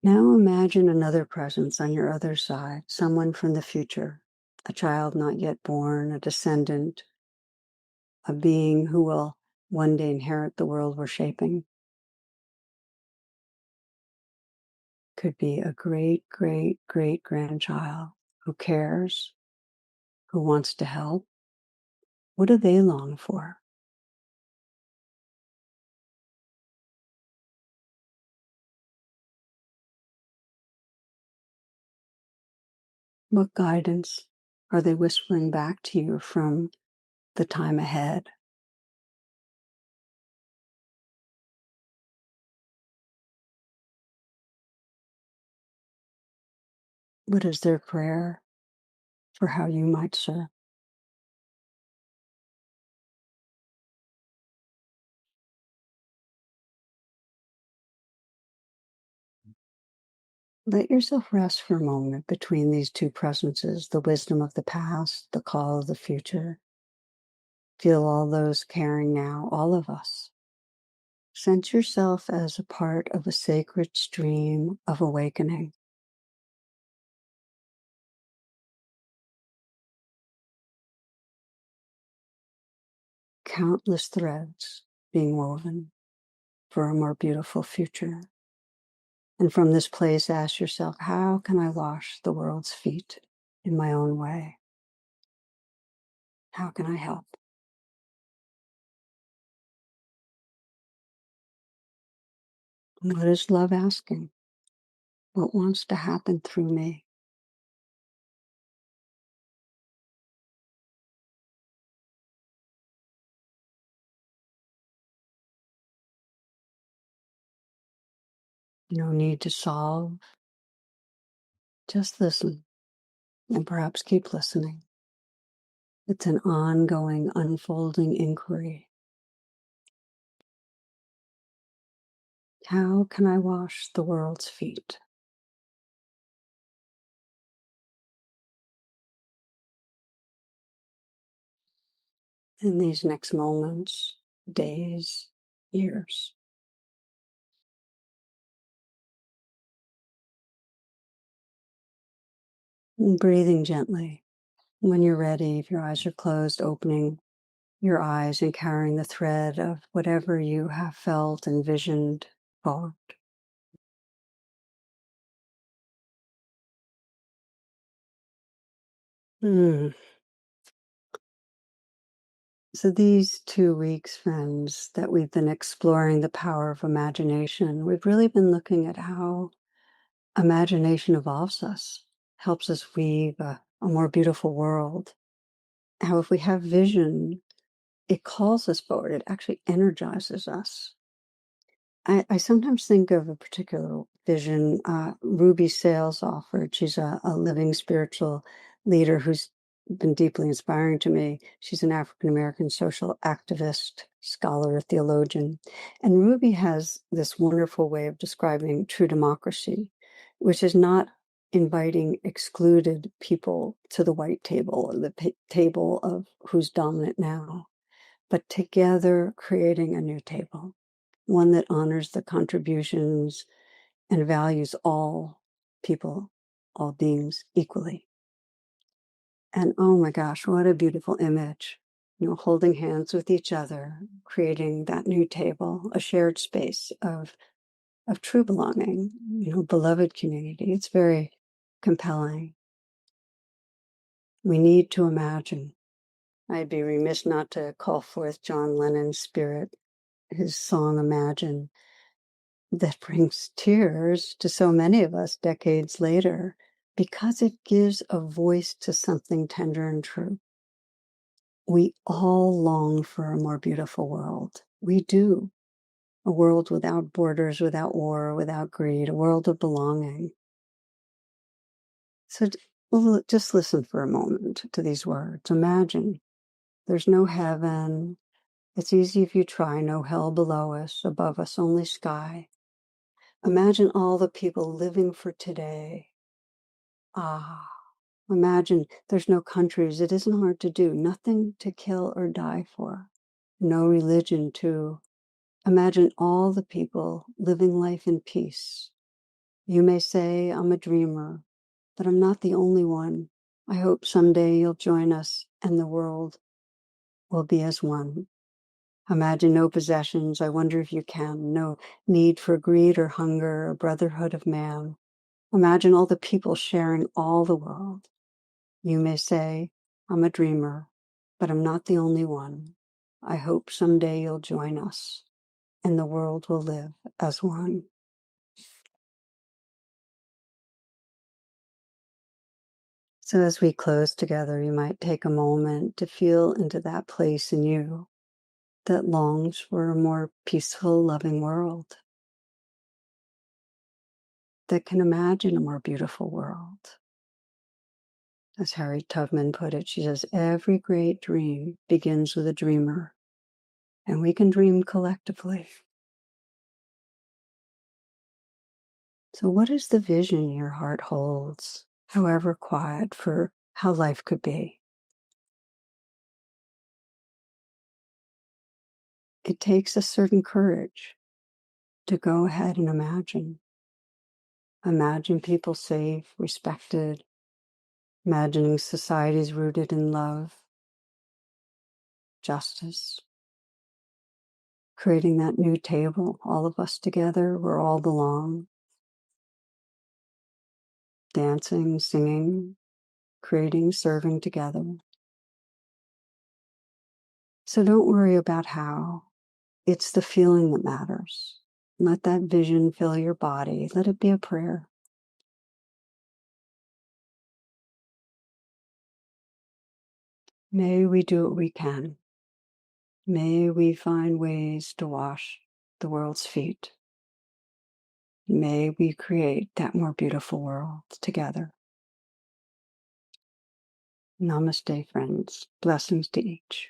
Now imagine another presence on your other side, someone from the future, a child not yet born, a descendant, a being who will one day inherit the world we're shaping. Could be a great-great-great-grandchild who cares, who wants to help. What do they long for? What guidance are they whispering back to you from the time ahead? What is their prayer for how you might serve? Let yourself rest for a moment between these two presences, the wisdom of the past, the call of the future. Feel all those carrying now, all of us. Sense yourself as a part of a sacred stream of awakening. Countless threads being woven for a more beautiful future. And from this place, ask yourself, how can I wash the world's feet in my own way? How can I help? What is love asking? What wants to happen through me? No need to solve. Just listen and perhaps keep listening. It's an ongoing, unfolding inquiry. How can I wash the world's feet? In these next moments, days, years. And breathing gently. When you're ready, if your eyes are closed, opening your eyes and carrying the thread of whatever you have felt, envisioned, thought. Mm. So these 2 weeks, friends, that we've been exploring the power of imagination, we've really been looking at how imagination evolves us, helps us weave a more beautiful world. How if we have vision, it calls us forward. It actually energizes us. I sometimes think of a particular vision Ruby Sales offered. She's a living spiritual leader who's been deeply inspiring to me. She's an African American social activist, scholar, theologian. And Ruby has this wonderful way of describing true democracy, which is not inviting excluded people to the white table or the table of who's dominant now, but together creating a new table, one that honors the contributions and values all people, all beings equally. And oh my gosh, what a beautiful image. Holding hands with each other, creating that new table, a shared space of true belonging, beloved community. It's very compelling. We need to imagine. I'd be remiss not to call forth John Lennon's spirit, his song Imagine, that brings tears to so many of us decades later because it gives a voice to something tender and true. We all long for a more beautiful world. We do. A world without borders, without war, without greed, a world of belonging. So just listen for a moment to these words. Imagine there's no heaven. It's easy if you try. No hell below us, above us, only sky. Imagine all the people living for today. Ah, imagine there's no countries. It isn't hard to do. Nothing to kill or die for. No religion too. Imagine all the people living life in peace. You may say, I'm a dreamer, but I'm not the only one. I hope someday you'll join us and the world will be as one. Imagine no possessions. I wonder if you can. No need for greed or hunger, a brotherhood of man. Imagine all the people sharing all the world. You may say, I'm a dreamer, but I'm not the only one. I hope someday you'll join us and the world will live as one. So as we close together, you might take a moment to feel into that place in you that longs for a more peaceful, loving world, that can imagine a more beautiful world. As Harriet Tubman put it, she says, every great dream begins with a dreamer, and we can dream collectively. So what is the vision your heart holds, however quiet, for how life could be? It takes a certain courage to go ahead and imagine. Imagine people safe, respected, imagining societies rooted in love, justice, creating that new table, all of us together, where all belong, dancing, singing, creating, serving together. So don't worry about how. It's the feeling that matters. Let that vision fill your body. Let it be a prayer. May we do what we can. May we find ways to wash the world's feet. May we create that more beautiful world together. Namaste, friends. Blessings to each.